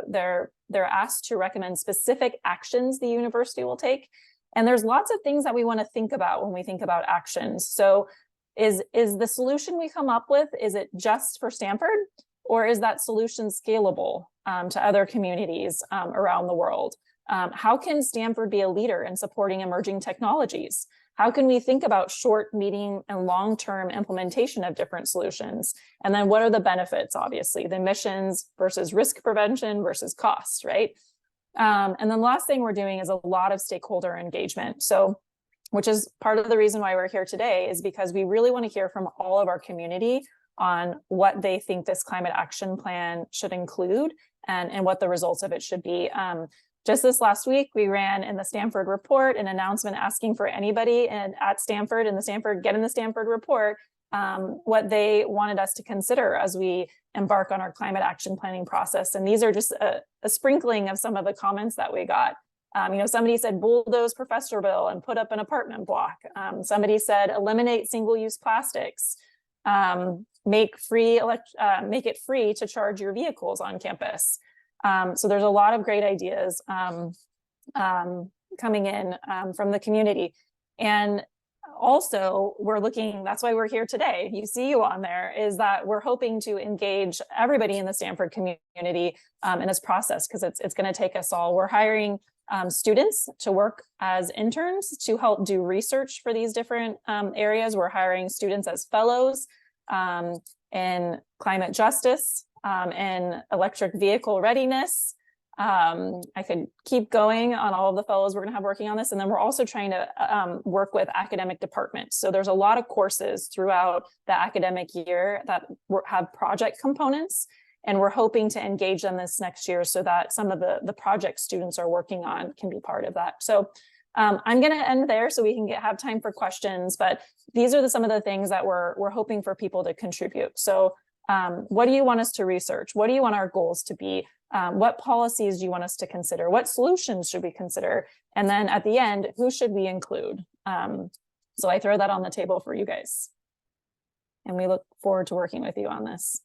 they're asked to recommend specific actions the university will take. And there's lots of things that we want to think about when we think about actions. So is the solution we come up with, is it just for Stanford? Or is that solution scalable to other communities around the world? How can Stanford be a leader in supporting emerging technologies? How can we think about short, medium, and long-term implementation of different solutions? And then what are the benefits, obviously, the emissions versus risk prevention versus costs, right? And then the last thing we're doing is a lot of stakeholder engagement. So, which is part of the reason why we're here today, is because we really want to hear from all of our community on what they think this climate action plan should include and what the results of it should be. Just this last week, we ran in the Stanford report an announcement asking for anybody at Stanford in the Stanford report, what they wanted us to consider as we embark on our climate action planning process. And these are just a sprinkling of some of the comments that we got. Somebody said bulldoze professor bill and put up an apartment block. Somebody said eliminate single-use plastics. Make it free to charge your vehicles on campus. So there's a lot of great ideas coming in from the community. And also that's why we're here today. You see you on there, is that we're hoping to engage everybody in the Stanford community in this process, because it's going to take us all. We're hiring students to work as interns to help do research for these different areas. We're hiring students as fellows in climate justice, and electric vehicle readiness. I could keep going on all of the fellows we're going to have working on this. And then we're also trying to work with academic departments. So there's a lot of courses throughout the academic year that have project components. And we're hoping to engage them this next year so that some of the project students are working on can be part of that. So I'm going to end there so we can have time for questions. But these are some of the things that we're hoping for people to contribute. So what do you want us to research? What do you want our goals to be? What policies do you want us to consider? What solutions should we consider? And then at the end, who should we include? So I throw that on the table for you guys. And we look forward to working with you on this.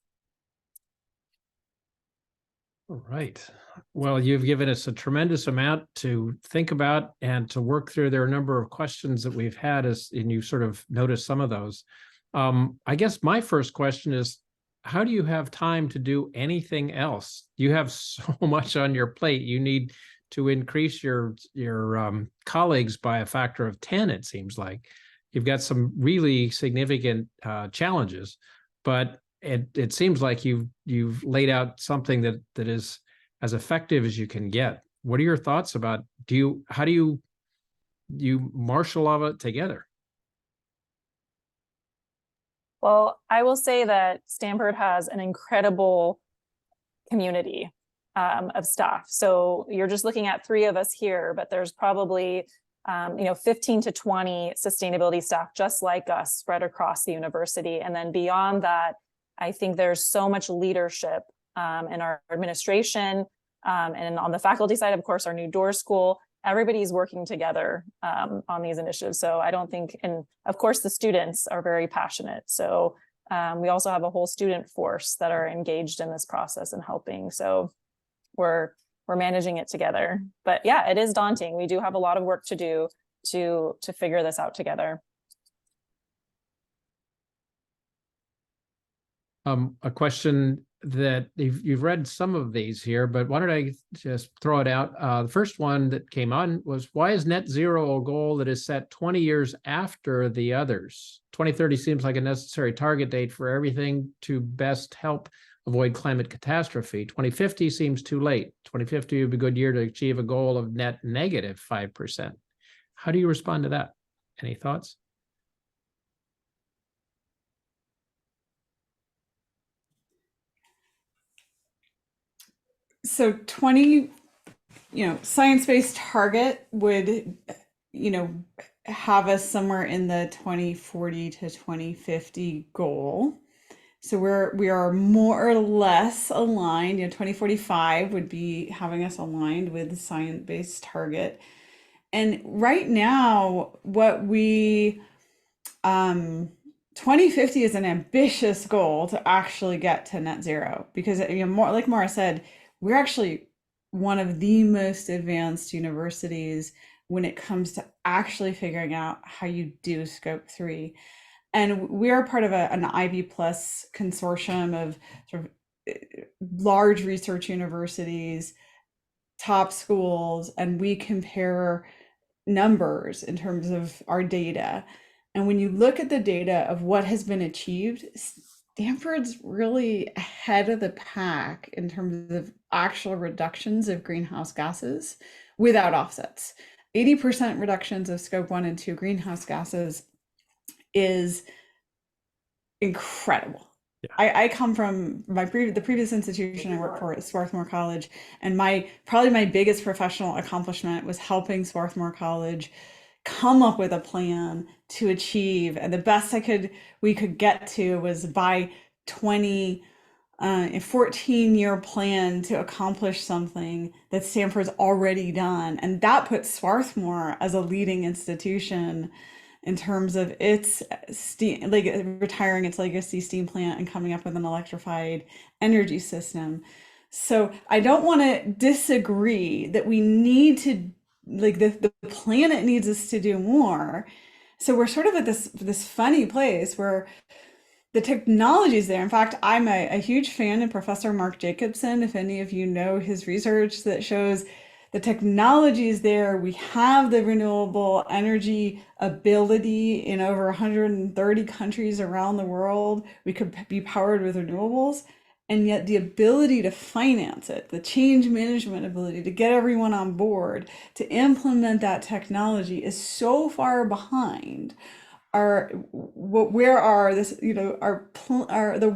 All right. Well, you've given us a tremendous amount to think about and to work through. There are a number of questions that we've had, and you sort of noticed some of those. I guess my first question is, how do you have time to do anything else? You have so much on your plate. You need to increase your colleagues by a factor of 10, it seems like. You've got some really significant challenges, but it seems like you've laid out something that is as effective as you can get. What are your thoughts about, how do you marshal all of it together? Well, I will say that Stanford has an incredible community of staff. So you're just looking at 3 of us here, but there's probably 15 to 20 sustainability staff just like us spread across the university. And then beyond that, I think there's so much leadership in our administration, and on the faculty side, of course, our New Doors School. Everybody's working together on these initiatives. So I don't think, and of course the students are very passionate. So we also have a whole student force that are engaged in this process and helping. So we're managing it together. But yeah, it is daunting. We do have a lot of work to do to figure this out together. A question that you've read some of these here, but why don't I just throw it out? The first one that came on was, why is net zero a goal that is set 20 years after the others? 2030 seems like a necessary target date for everything to best help avoid climate catastrophe. 2050 seems too late. 2050 would be a good year to achieve a goal of net negative 5%. How do you respond to that? Any thoughts? So science-based target would, have us somewhere in the 2040 to 2050 goal. So we are more or less aligned. 2045 would be having us aligned with the science-based target. And right now, what we 2050 is an ambitious goal to actually get to net zero because, more like Maura said, we're actually one of the most advanced universities when it comes to actually figuring out how you do scope 3. And we are part of an IB Plus consortium of sort of large research universities, top schools, and we compare numbers in terms of our data. And when you look at the data of what has been achieved, Stanford's really ahead of the pack in terms of actual reductions of greenhouse gases without offsets. 80% reductions of scope 1 and 2 greenhouse gases is incredible. Yeah. I come from the previous institution I worked for at Swarthmore College, and probably my biggest professional accomplishment was helping Swarthmore College come up with a plan to achieve, and the best we could get to was by a 14-year plan to accomplish something that Stanford's already done, and that puts Swarthmore as a leading institution in terms of its steam, like retiring its legacy steam plant and coming up with an electrified energy system. So I don't want to disagree that we need to, like, the planet needs us to do more. So we're sort of at this funny place where the technology is there. In fact, I'm a huge fan of Professor Mark Jacobson. If any of you know his research that shows the technology is there. We have the renewable energy ability in over 130 countries around the world. We could be powered with renewables, and yet the ability to finance it, the change management ability to get everyone on board, to implement that technology is so far behind the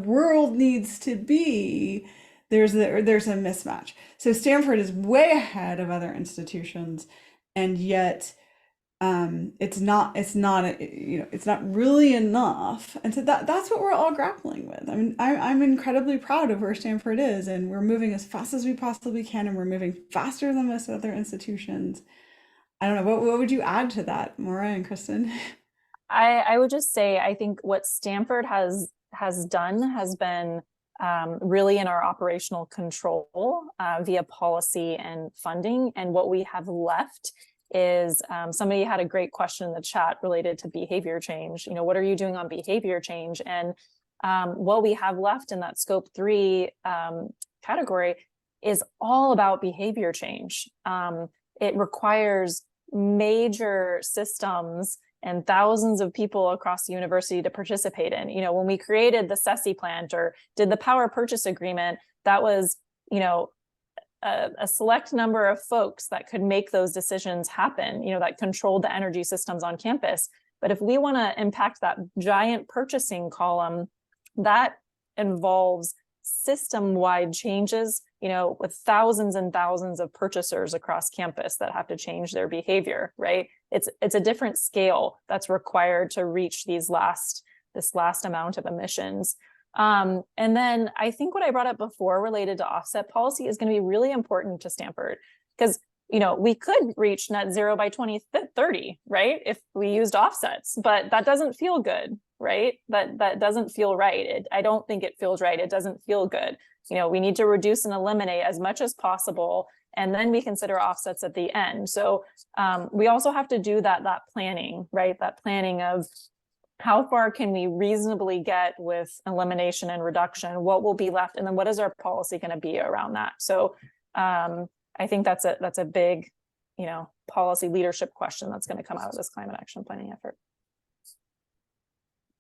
world needs to be. There's a mismatch. So Stanford is way ahead of other institutions, and yet it's not really enough. And so that's what we're all grappling with. I mean, I'm incredibly proud of where Stanford is, and we're moving as fast as we possibly can, and we're moving faster than most other institutions. I don't know, what would you add to that, Maura and Kristen? I would just say, I think what Stanford has done has been really in our operational control via policy and funding. And what we have left is, somebody had a great question in the chat related to behavior change. What are you doing on behavior change? And what we have left in that scope 3 category is all about behavior change. It requires major systems and thousands of people across the university to participate in. When we created the SESI plant or did the power purchase agreement, that was, a select number of folks that could make those decisions happen, that controlled the energy systems on campus. But if we want to impact that giant purchasing column, that involves system-wide changes, with thousands and thousands of purchasers across campus that have to change their behavior, right? It's a different scale that's required to reach this last amount of emissions. And then I think what I brought up before related to offset policy is going to be really important to Stanford, because we could reach net zero by 2030, right? If we used offsets, but that doesn't feel good, right? That doesn't feel right. I don't think it feels right. It doesn't feel good. We need to reduce and eliminate as much as possible, and then we consider offsets at the end. So we also have to do that planning, right? That planning of how far can we reasonably get with elimination and reduction? What will be left? And then what is our policy going to be around that? So I think that's a big, policy leadership question that's going to come out of this climate action planning effort.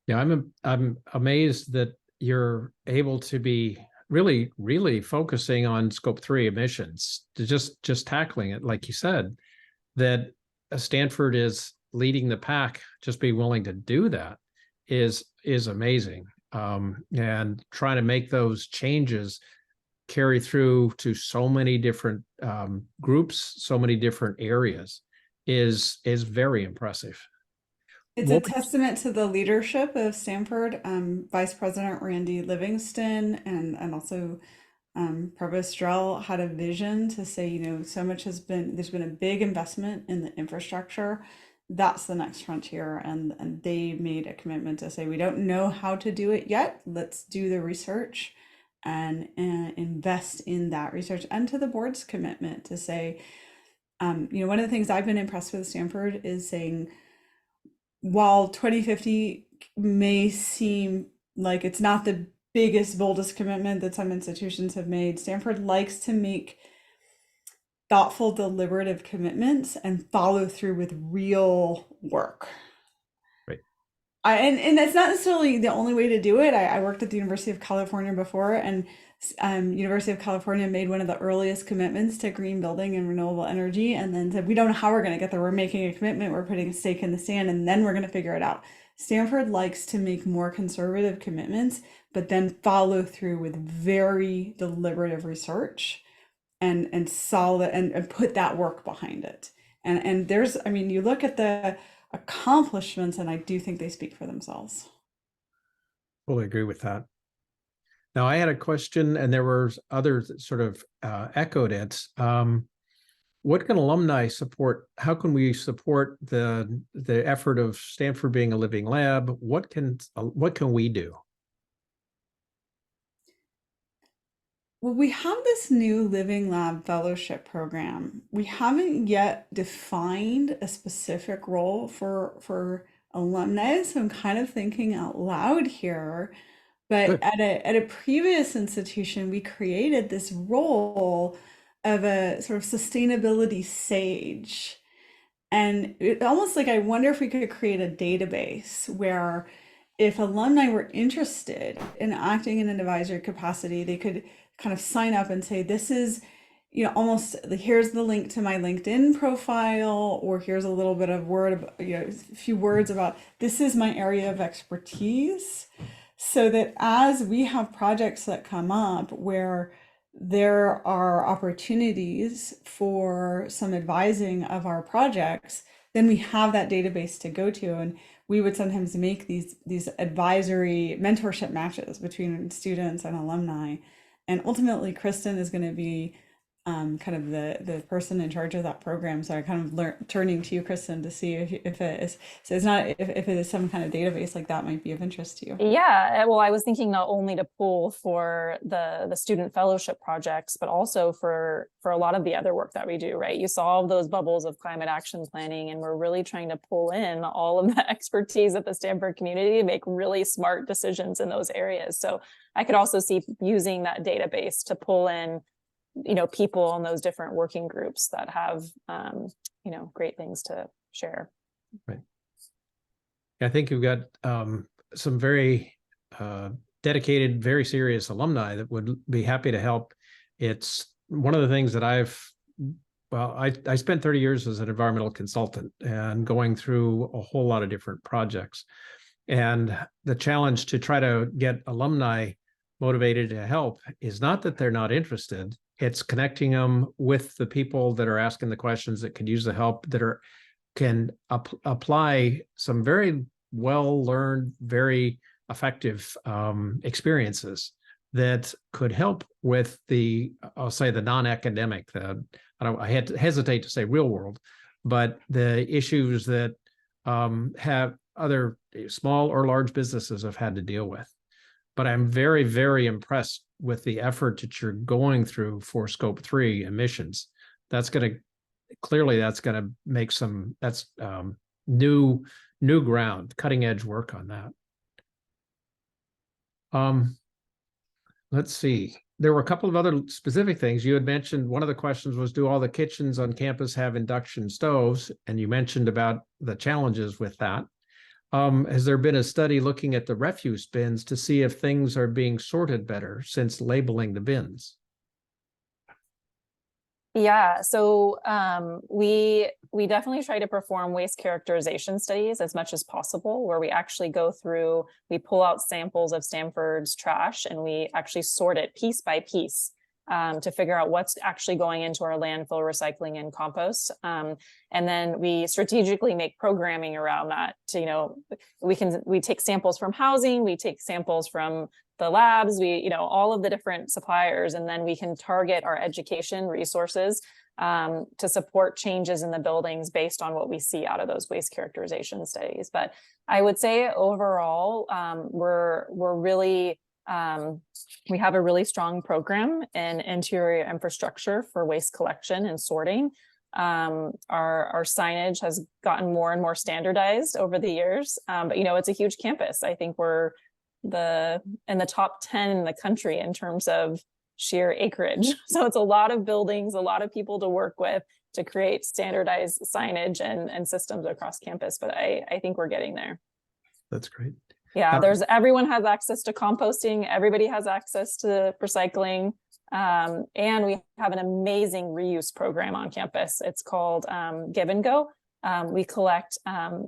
Yeah, I'm amazed that you're able to be really focusing on scope 3 emissions, to just tackling it, like you said, that Stanford is leading the pack. Just be willing to do that is amazing. And trying to make those changes carry through to so many different groups, so many different areas is very impressive. It's a testament to the leadership of Stanford, Vice President Randy Livingston, and also Provost Drell had a vision to say, so much there's been a big investment in the infrastructure that's the next frontier. And they made a commitment to say, we don't know how to do it yet. Let's do the research and invest in that research, and to the board's commitment to say, one of the things I've been impressed with Stanford is saying, while 2050 may seem like it's not the biggest, boldest commitment that some institutions have made, Stanford likes to make thoughtful, deliberative commitments and follow through with real work. Right. And that's not necessarily the only way to do it. I worked at the University of California before, and University of California made one of the earliest commitments to green building and renewable energy, and then said, we don't know how we're going to get there. We're making a commitment. We're putting a stake in the sand, and then we're going to figure it out. Stanford likes to make more conservative commitments, but then follow through with very deliberative research and solve it and put that work behind it. And there's, you look at the accomplishments, and I do think they speak for themselves. Fully agree with that. Now, I had a question, and there were others that sort of echoed it. What can alumni support? How can we support the effort of Stanford being a living lab? What can we do? Well, we have this new Living Lab Fellowship program. We haven't yet defined a specific role for alumni, so I'm kind of thinking out loud here. But at a previous institution, we created this role of a sort of sustainability sage. And it almost like, I wonder if we could create a database where if alumni were interested in acting in an advisory capacity, they could kind of sign up and say, this is, almost here's the link to my LinkedIn profile, or here's a little bit of a few words about this is my area of expertise. So that as we have projects that come up where there are opportunities for some advising of our projects, then we have that database to go to. And we would sometimes make these advisory mentorship matches between students and alumni. And ultimately, Kristen is going to be kind of the person in charge of that program. So I kind of turning to you, Kristen, to see if it is, so it's not, if it is some kind of database like that might be of interest to you. Yeah, well, I was thinking not only to pull for the student fellowship projects, but also for a lot of the other work that we do, right? You saw those bubbles of climate action planning, and we're really trying to pull in all of the expertise at the Stanford community to make really smart decisions in those areas. So I could also see using that database to pull in people in those different working groups that have, great things to share. Right. I think you've got some very dedicated, very serious alumni that would be happy to help. It's one of the things that I spent 30 years as an environmental consultant and going through a whole lot of different projects. And the challenge to try to get alumni motivated to help is not that they're not interested. It's connecting them with the people that are asking the questions that could use the help, that can apply some very well-learned, very effective experiences that could help with I'll say the non-academic, I hesitate to say real world, but the issues that have other small or large businesses have had to deal with. But I'm very, very impressed with the effort that you're going through for Scope 3 emissions. That's going to make that's new ground, cutting edge work on that. Let's see. There were a couple of other specific things. You had mentioned one of the questions was, do all the kitchens on campus have induction stoves? And you mentioned about the challenges with that. Has there been a study looking at the refuse bins to see if things are being sorted better since labeling the bins? Yeah, so we definitely try to perform waste characterization studies as much as possible, where we actually we pull out samples of Stanford's trash and we actually sort it piece by piece to figure out what's actually going into our landfill, recycling, and compost. And then we strategically make programming around that to, we take samples from housing, we take samples from the labs, all of the different suppliers, and then we can target our education resources to support changes in the buildings based on what we see out of those waste characterization studies. But I would say overall, we're really, we have a really strong program in interior infrastructure for waste collection and sorting. Our signage has gotten more and more standardized over the years, but you know, it's a huge campus. I think we're in the top 10 in the country in terms of sheer acreage. So it's a lot of buildings, a lot of people to work with to create standardized signage and systems across campus. But I think we're getting there. That's great. Yeah, everyone has access to composting. Everybody has access to recycling. And we have an amazing reuse program on campus. It's called Give and Go. We collect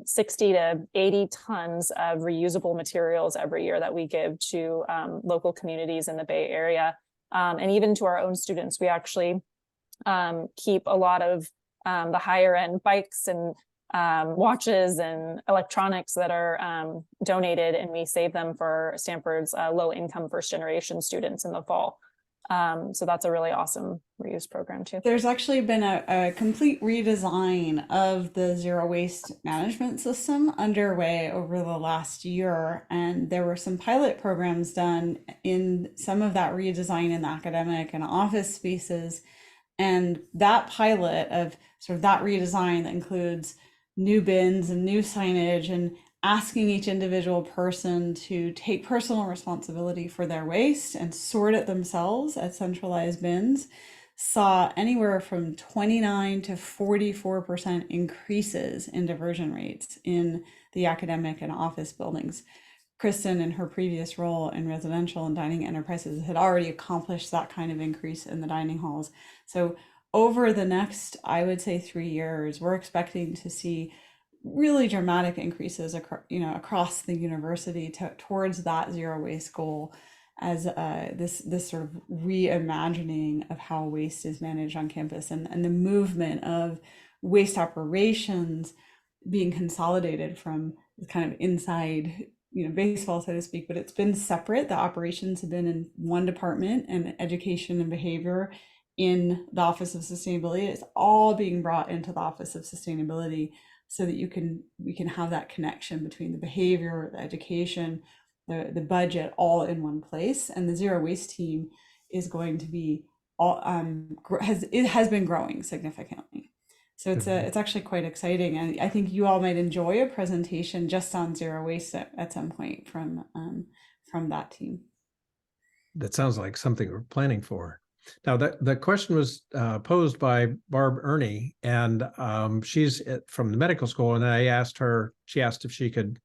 60 to 80 tons of reusable materials every year that we give to local communities in the Bay Area. And even to our own students, we actually keep a lot of the higher end bikes and watches and electronics that are donated, and we save them for Stanford's low income first generation students in the fall. So that's a really awesome reuse program too. There's actually been a complete redesign of the zero waste management system underway over the last year. And there were some pilot programs done in some of that redesign in academic and office spaces. And that pilot of sort of that redesign that includes new bins and new signage and asking each individual person to take personal responsibility for their waste and sort it themselves at centralized bins, saw anywhere from 29 to 44% increases in diversion rates in the academic and office buildings. Kristen, in her previous role in residential and dining enterprises, had already accomplished that kind of increase in the dining halls. So over the next, I would say 3 years, we're expecting to see really dramatic increases across the university towards that zero waste goal, as this sort of reimagining of how waste is managed on campus, and the movement of waste operations being consolidated from kind of inside baseball, so to speak, but it's been separate. The operations have been in one department, and education and behavior in the Office of Sustainability. It's all being brought into the Office of Sustainability, so that we can have that connection between the behavior, the education, the budget, all in one place. And the zero waste team is going to be has been growing significantly. So it's actually quite exciting, and I think you all might enjoy a presentation just on zero waste at some point from that team. That sounds like something we're planning for. Now, the question was posed by Barb Ernie, and she's from the medical school, and I asked her, she asked if she could,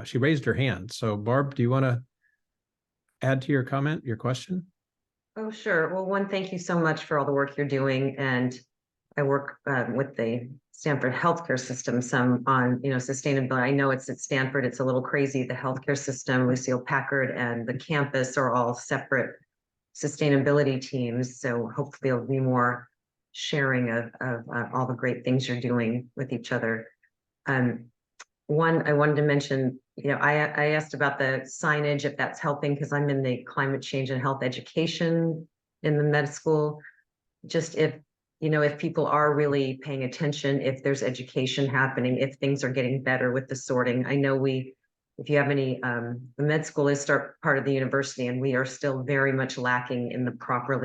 she raised her hand. So Barb, do you want to add to your comment, your question? Oh, sure. Well, one, thank you so much for all the work you're doing. And I work with the Stanford healthcare system some on, sustainability. I know it's at Stanford, it's a little crazy. The healthcare system, Lucille Packard and the campus are all separate sustainability teams. So hopefully there'll be more sharing of all the great things you're doing with each other. One, I wanted to mention, I asked about the signage, if that's helping, because I'm in the climate change and health education in the med school. Just if people are really paying attention, if there's education happening, if things are getting better with the sorting. I know if you have any, the med school is part of the university, and we are still very much lacking in the proper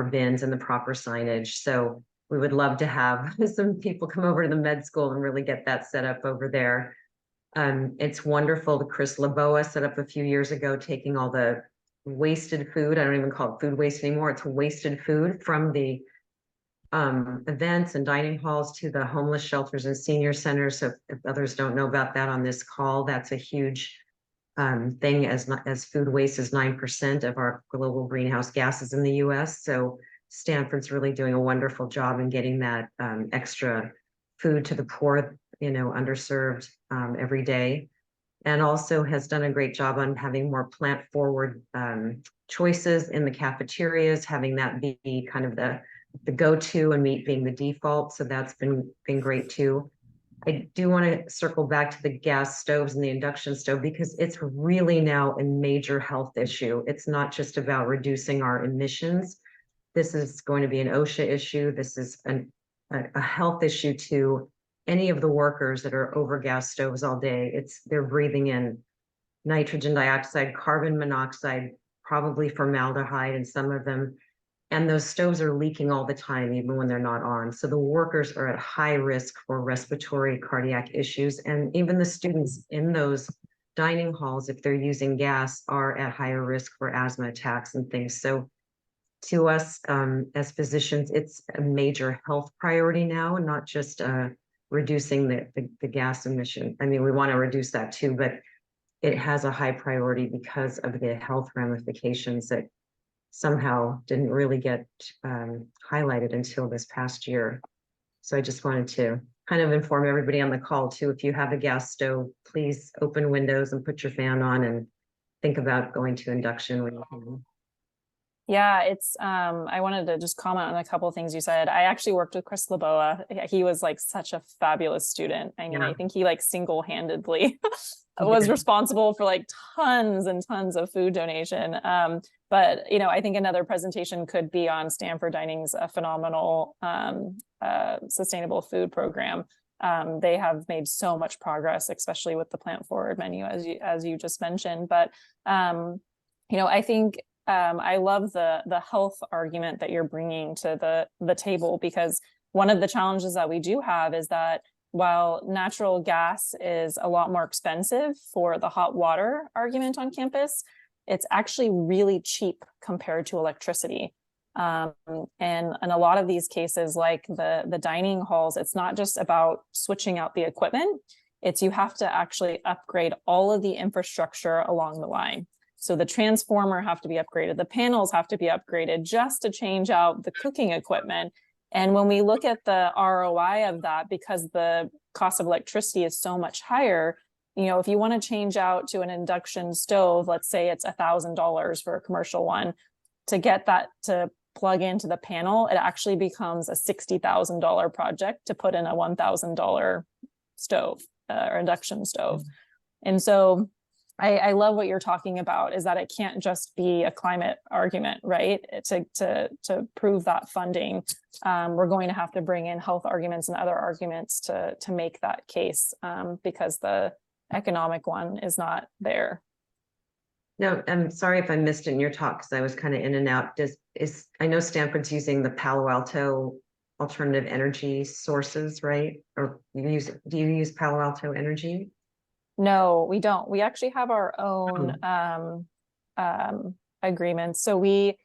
bins and the proper signage. So we would love to have some people come over to the med school and really get that set up over there. It's wonderful. The Chris Laboa set up a few years ago, taking all the wasted food. I don't even call it food waste anymore. It's wasted food from the events and dining halls to the homeless shelters and senior centers. So if others don't know about that on this call, that's a huge thing, as food waste is 9% of our global greenhouse gases in the US. So Stanford's really doing a wonderful job in getting that extra food to the poor, underserved every day. And also has done a great job on having more plant forward choices in the cafeterias, having that be kind of the go-to and meat being the default. So that's been great too. I do want to circle back to the gas stoves and the induction stove, because it's really now a major health issue. It's not just about reducing our emissions. this is going to be an OSHA issue. This is a health issue to any of the workers that are over gas stoves all day. They're breathing in nitrogen dioxide, carbon monoxide, probably formaldehyde in some of them. And those stoves are leaking all the time, even when they're not on. So the workers are at high risk for respiratory, cardiac issues. And even the students in those dining halls, if they're using gas, are at higher risk for asthma attacks and things. So to us, as physicians, it's a major health priority now, and not just reducing the gas emission. I mean, we want to reduce that too, but it has a high priority because of the health ramifications that somehow didn't really get highlighted until this past year. So I just wanted to kind of inform everybody on the call too. If you have a gas stove, please open windows and put your fan on and think about going to induction when you can. Yeah, it's I wanted to just comment on a couple of things you said. I actually worked with Chris Laboa. He was like such a fabulous student. I mean, I think he like single-handedly was responsible for like tons and tons of food donation. But you know, I think another presentation could be on Stanford Dining's a phenomenal sustainable food program. They have made so much progress, especially with the plant forward menu, as you just mentioned. But you know, I think I love the health argument that you're bringing to the table, because one of the challenges that we do have is that while natural gas is a lot more expensive for the hot water argument on campus, it's actually really cheap compared to electricity. And in a lot of these cases, like the dining halls, it's not just about switching out the equipment, it's you have to actually upgrade all of the infrastructure along the line. So the transformer have to be upgraded, the panels have to be upgraded just to change out the cooking equipment. And when we look at the ROI of that, because the cost of electricity is so much higher, you know, if you want to change out to an induction stove, let's say it's $1,000 for a commercial one, to get that to plug into the panel, it actually becomes a $60,000 project to put in a $1,000 stove or induction stove. And so I love what you're talking about, is that it can't just be a climate argument, right? To prove that funding, we're going to have to bring in health arguments and other arguments to make that case, because the economic one is not there. No, I'm sorry if I missed it in your talk, because I was kind of in and out. I know Stanford's using the Palo Alto alternative energy sources, right? Or do you use Palo Alto Energy? No, we don't. We actually have our own agreements. So we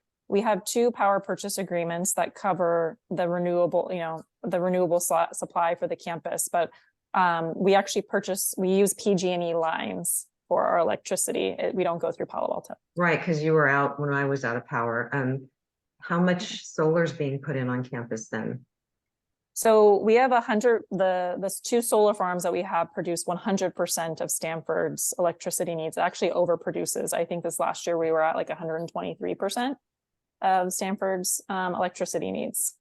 have 2 power purchase agreements that cover the renewable, you know, the renewable supply for the campus. But we use PG&E lines for our electricity. We don't go through Palo Alto. Right, because you were out when I was out of power. How much solar is being put in on campus then? So we have the 2 solar farms that we have produce 100% of Stanford's electricity needs. It actually overproduces. I think this last year we were at like 123% of Stanford's electricity needs.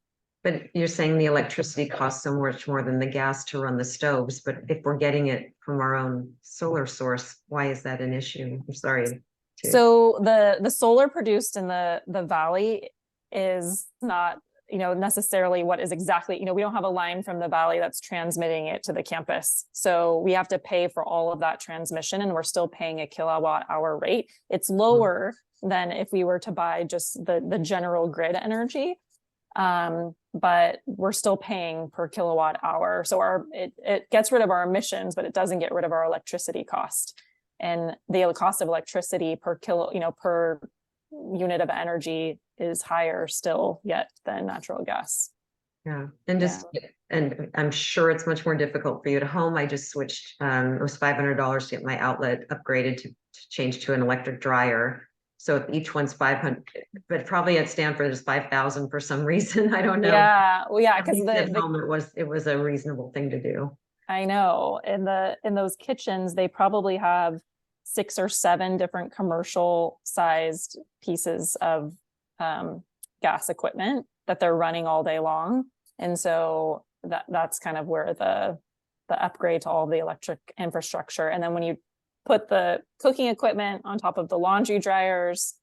But you're saying the electricity costs so much more than the gas to run the stoves. But if we're getting it from our own solar source, why is that an issue? I'm sorry. So the solar produced in the valley is not, you know, necessarily what is exactly, you know, we don't have a line from the valley that's transmitting it to the campus. So we have to pay for all of that transmission, and we're still paying a kilowatt hour rate. It's lower than if we were to buy just the general grid energy. But we're still paying per kilowatt hour. So it gets rid of our emissions, but it doesn't get rid of our electricity cost. And the cost of electricity per unit of energy is higher still yet than natural gas. Yeah. And I'm sure it's much more difficult for you at home. I just switched, it was $500 to get my outlet upgraded to change to an electric dryer. So each one's 500, but probably at Stanford is 5,000 for some reason. I don't know. Yeah. Well, yeah, because it was a reasonable thing to do. I know. In those kitchens, they probably have 6 or 7 different commercial sized pieces of gas equipment that they're running all day long. And so that's kind of where the upgrade to all the electric infrastructure. And then when you put the cooking equipment on top of the laundry dryers,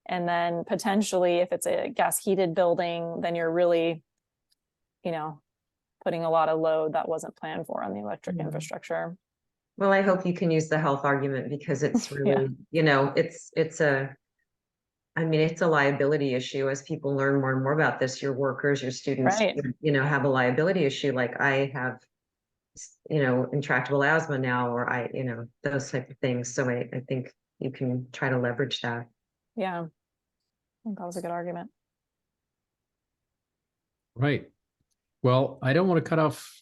And then potentially if it's a gas heated building, then you're really, putting a lot of load that wasn't planned for on the electric infrastructure. Well, I hope you can use the health argument because it's really, it's a liability issue as people learn more and more about this. Your workers, your students, Right. have a liability issue. Like I have, intractable asthma now, or those type of things. So I think you can try to leverage that. Yeah, I think that was a good argument. Right. Well, I don't want to cut off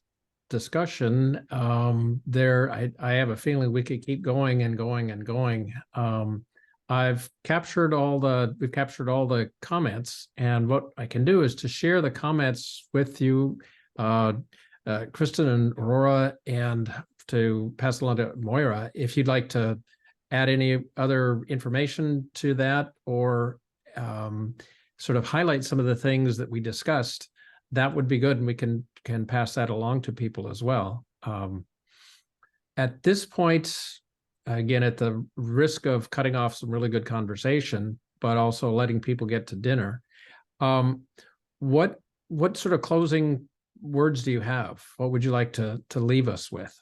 discussion. I have a feeling we could keep going and going and going. We've captured all the comments, and what I can do is to share the comments with you, Kristen and Aurora, and to pass it along to Moira if you'd like to add any other information to that, or sort of highlight some of the things that we discussed. That would be good, and we can pass that along to people as well. At this point, again, at the risk of cutting off some really good conversation, but also letting people get to dinner, what sort of closing words do you have? What would you like to leave us with?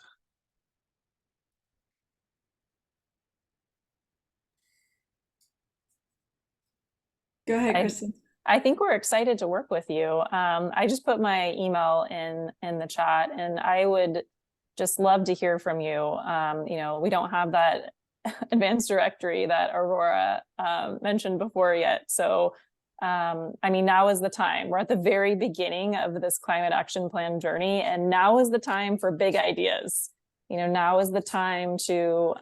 Go ahead, I- Kristen. I think we're excited to work with you. I just put my email in the chat, and I would just love to hear from you. We don't have that advanced directory that Aurora mentioned before yet. So, now is the time. We're at the very beginning of this climate action plan journey, and now is the time for big ideas. Now is the time to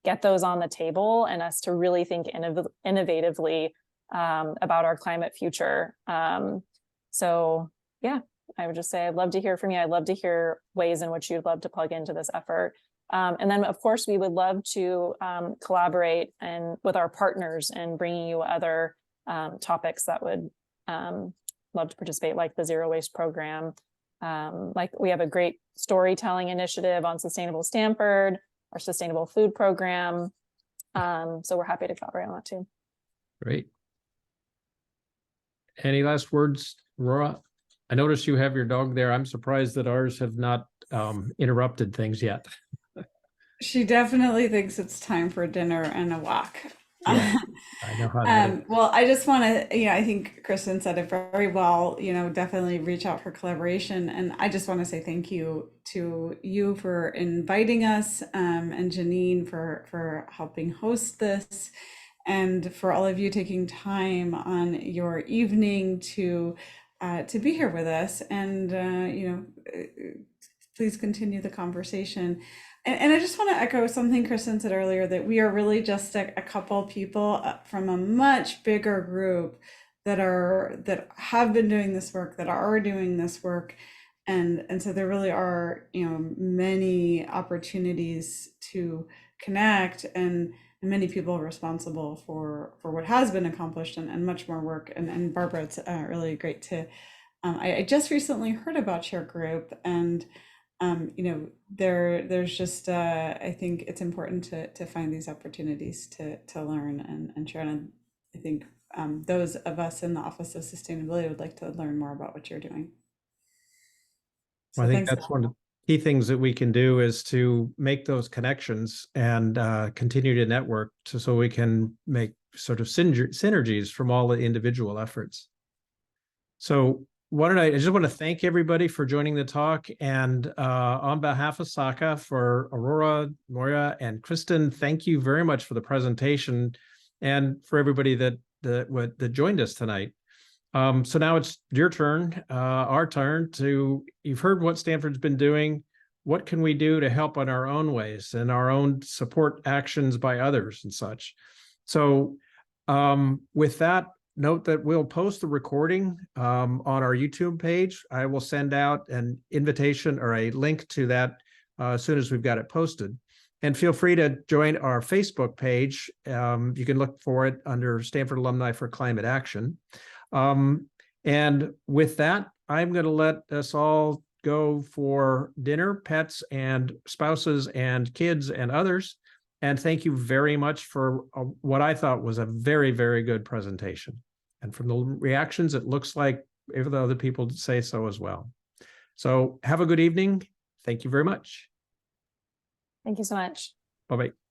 get those on the table and us to really think innovatively about our climate future. So yeah, I would just say I'd love to hear from you. I'd love to hear ways in which you'd love to plug into this effort. And then of course we would love to collaborate with our partners and bringing you other topics that would love to participate, like the Zero Waste program. Like we have a great storytelling initiative on Sustainable Stanford, our sustainable food program. So we're happy to collaborate on that too. Great. Any last words, Aurora? I noticed you have your dog there. I'm surprised that ours have not interrupted things yet. She definitely thinks it's time for dinner and a walk. Yeah, I know how that is. Well, I just want to, I think Kristen said it very well, definitely reach out for collaboration. And I just want to say thank you to you for inviting us, and Janine for helping host this, and for all of you taking time on your evening to be here with us. And, please continue the conversation. And I just want to echo something Kristen said earlier, that we are really just a couple people from a much bigger group that have been doing this work, that are doing this work. And so there really are, many opportunities to connect, and many people responsible for what has been accomplished, and much more work. And Barbara, it's really great to, I just recently heard about your group, and there's just I think it's important to find these opportunities to learn and share. And I think those of us in the Office of Sustainability would like to learn more about what you're doing. So I think thanks. that's one of the key things that we can do, is to make those connections and continue to network so we can make sort of synergies from all the individual efforts. So I just want to thank everybody for joining the talk, and on behalf of SACA, for Aurora, Moira, and Kristen, thank you very much for the presentation, and for everybody that joined us tonight. So now it's your turn, our turn you've heard what Stanford's been doing. What can we do to help in our own ways and our own support actions by others and such? So with that, note that we'll post the recording on our YouTube page. I will send out an invitation or a link to that as soon as we've got it posted. And feel free to join our Facebook page. You can look for it under Stanford Alumni for Climate Action. And with that, I'm going to let us all go for dinner, pets and spouses and kids and others. And thank you very much for what I thought was a very, very good presentation. And from the reactions, it looks like if the other people say so as well. So have a good evening. Thank you very much. Thank you so much. Bye-bye.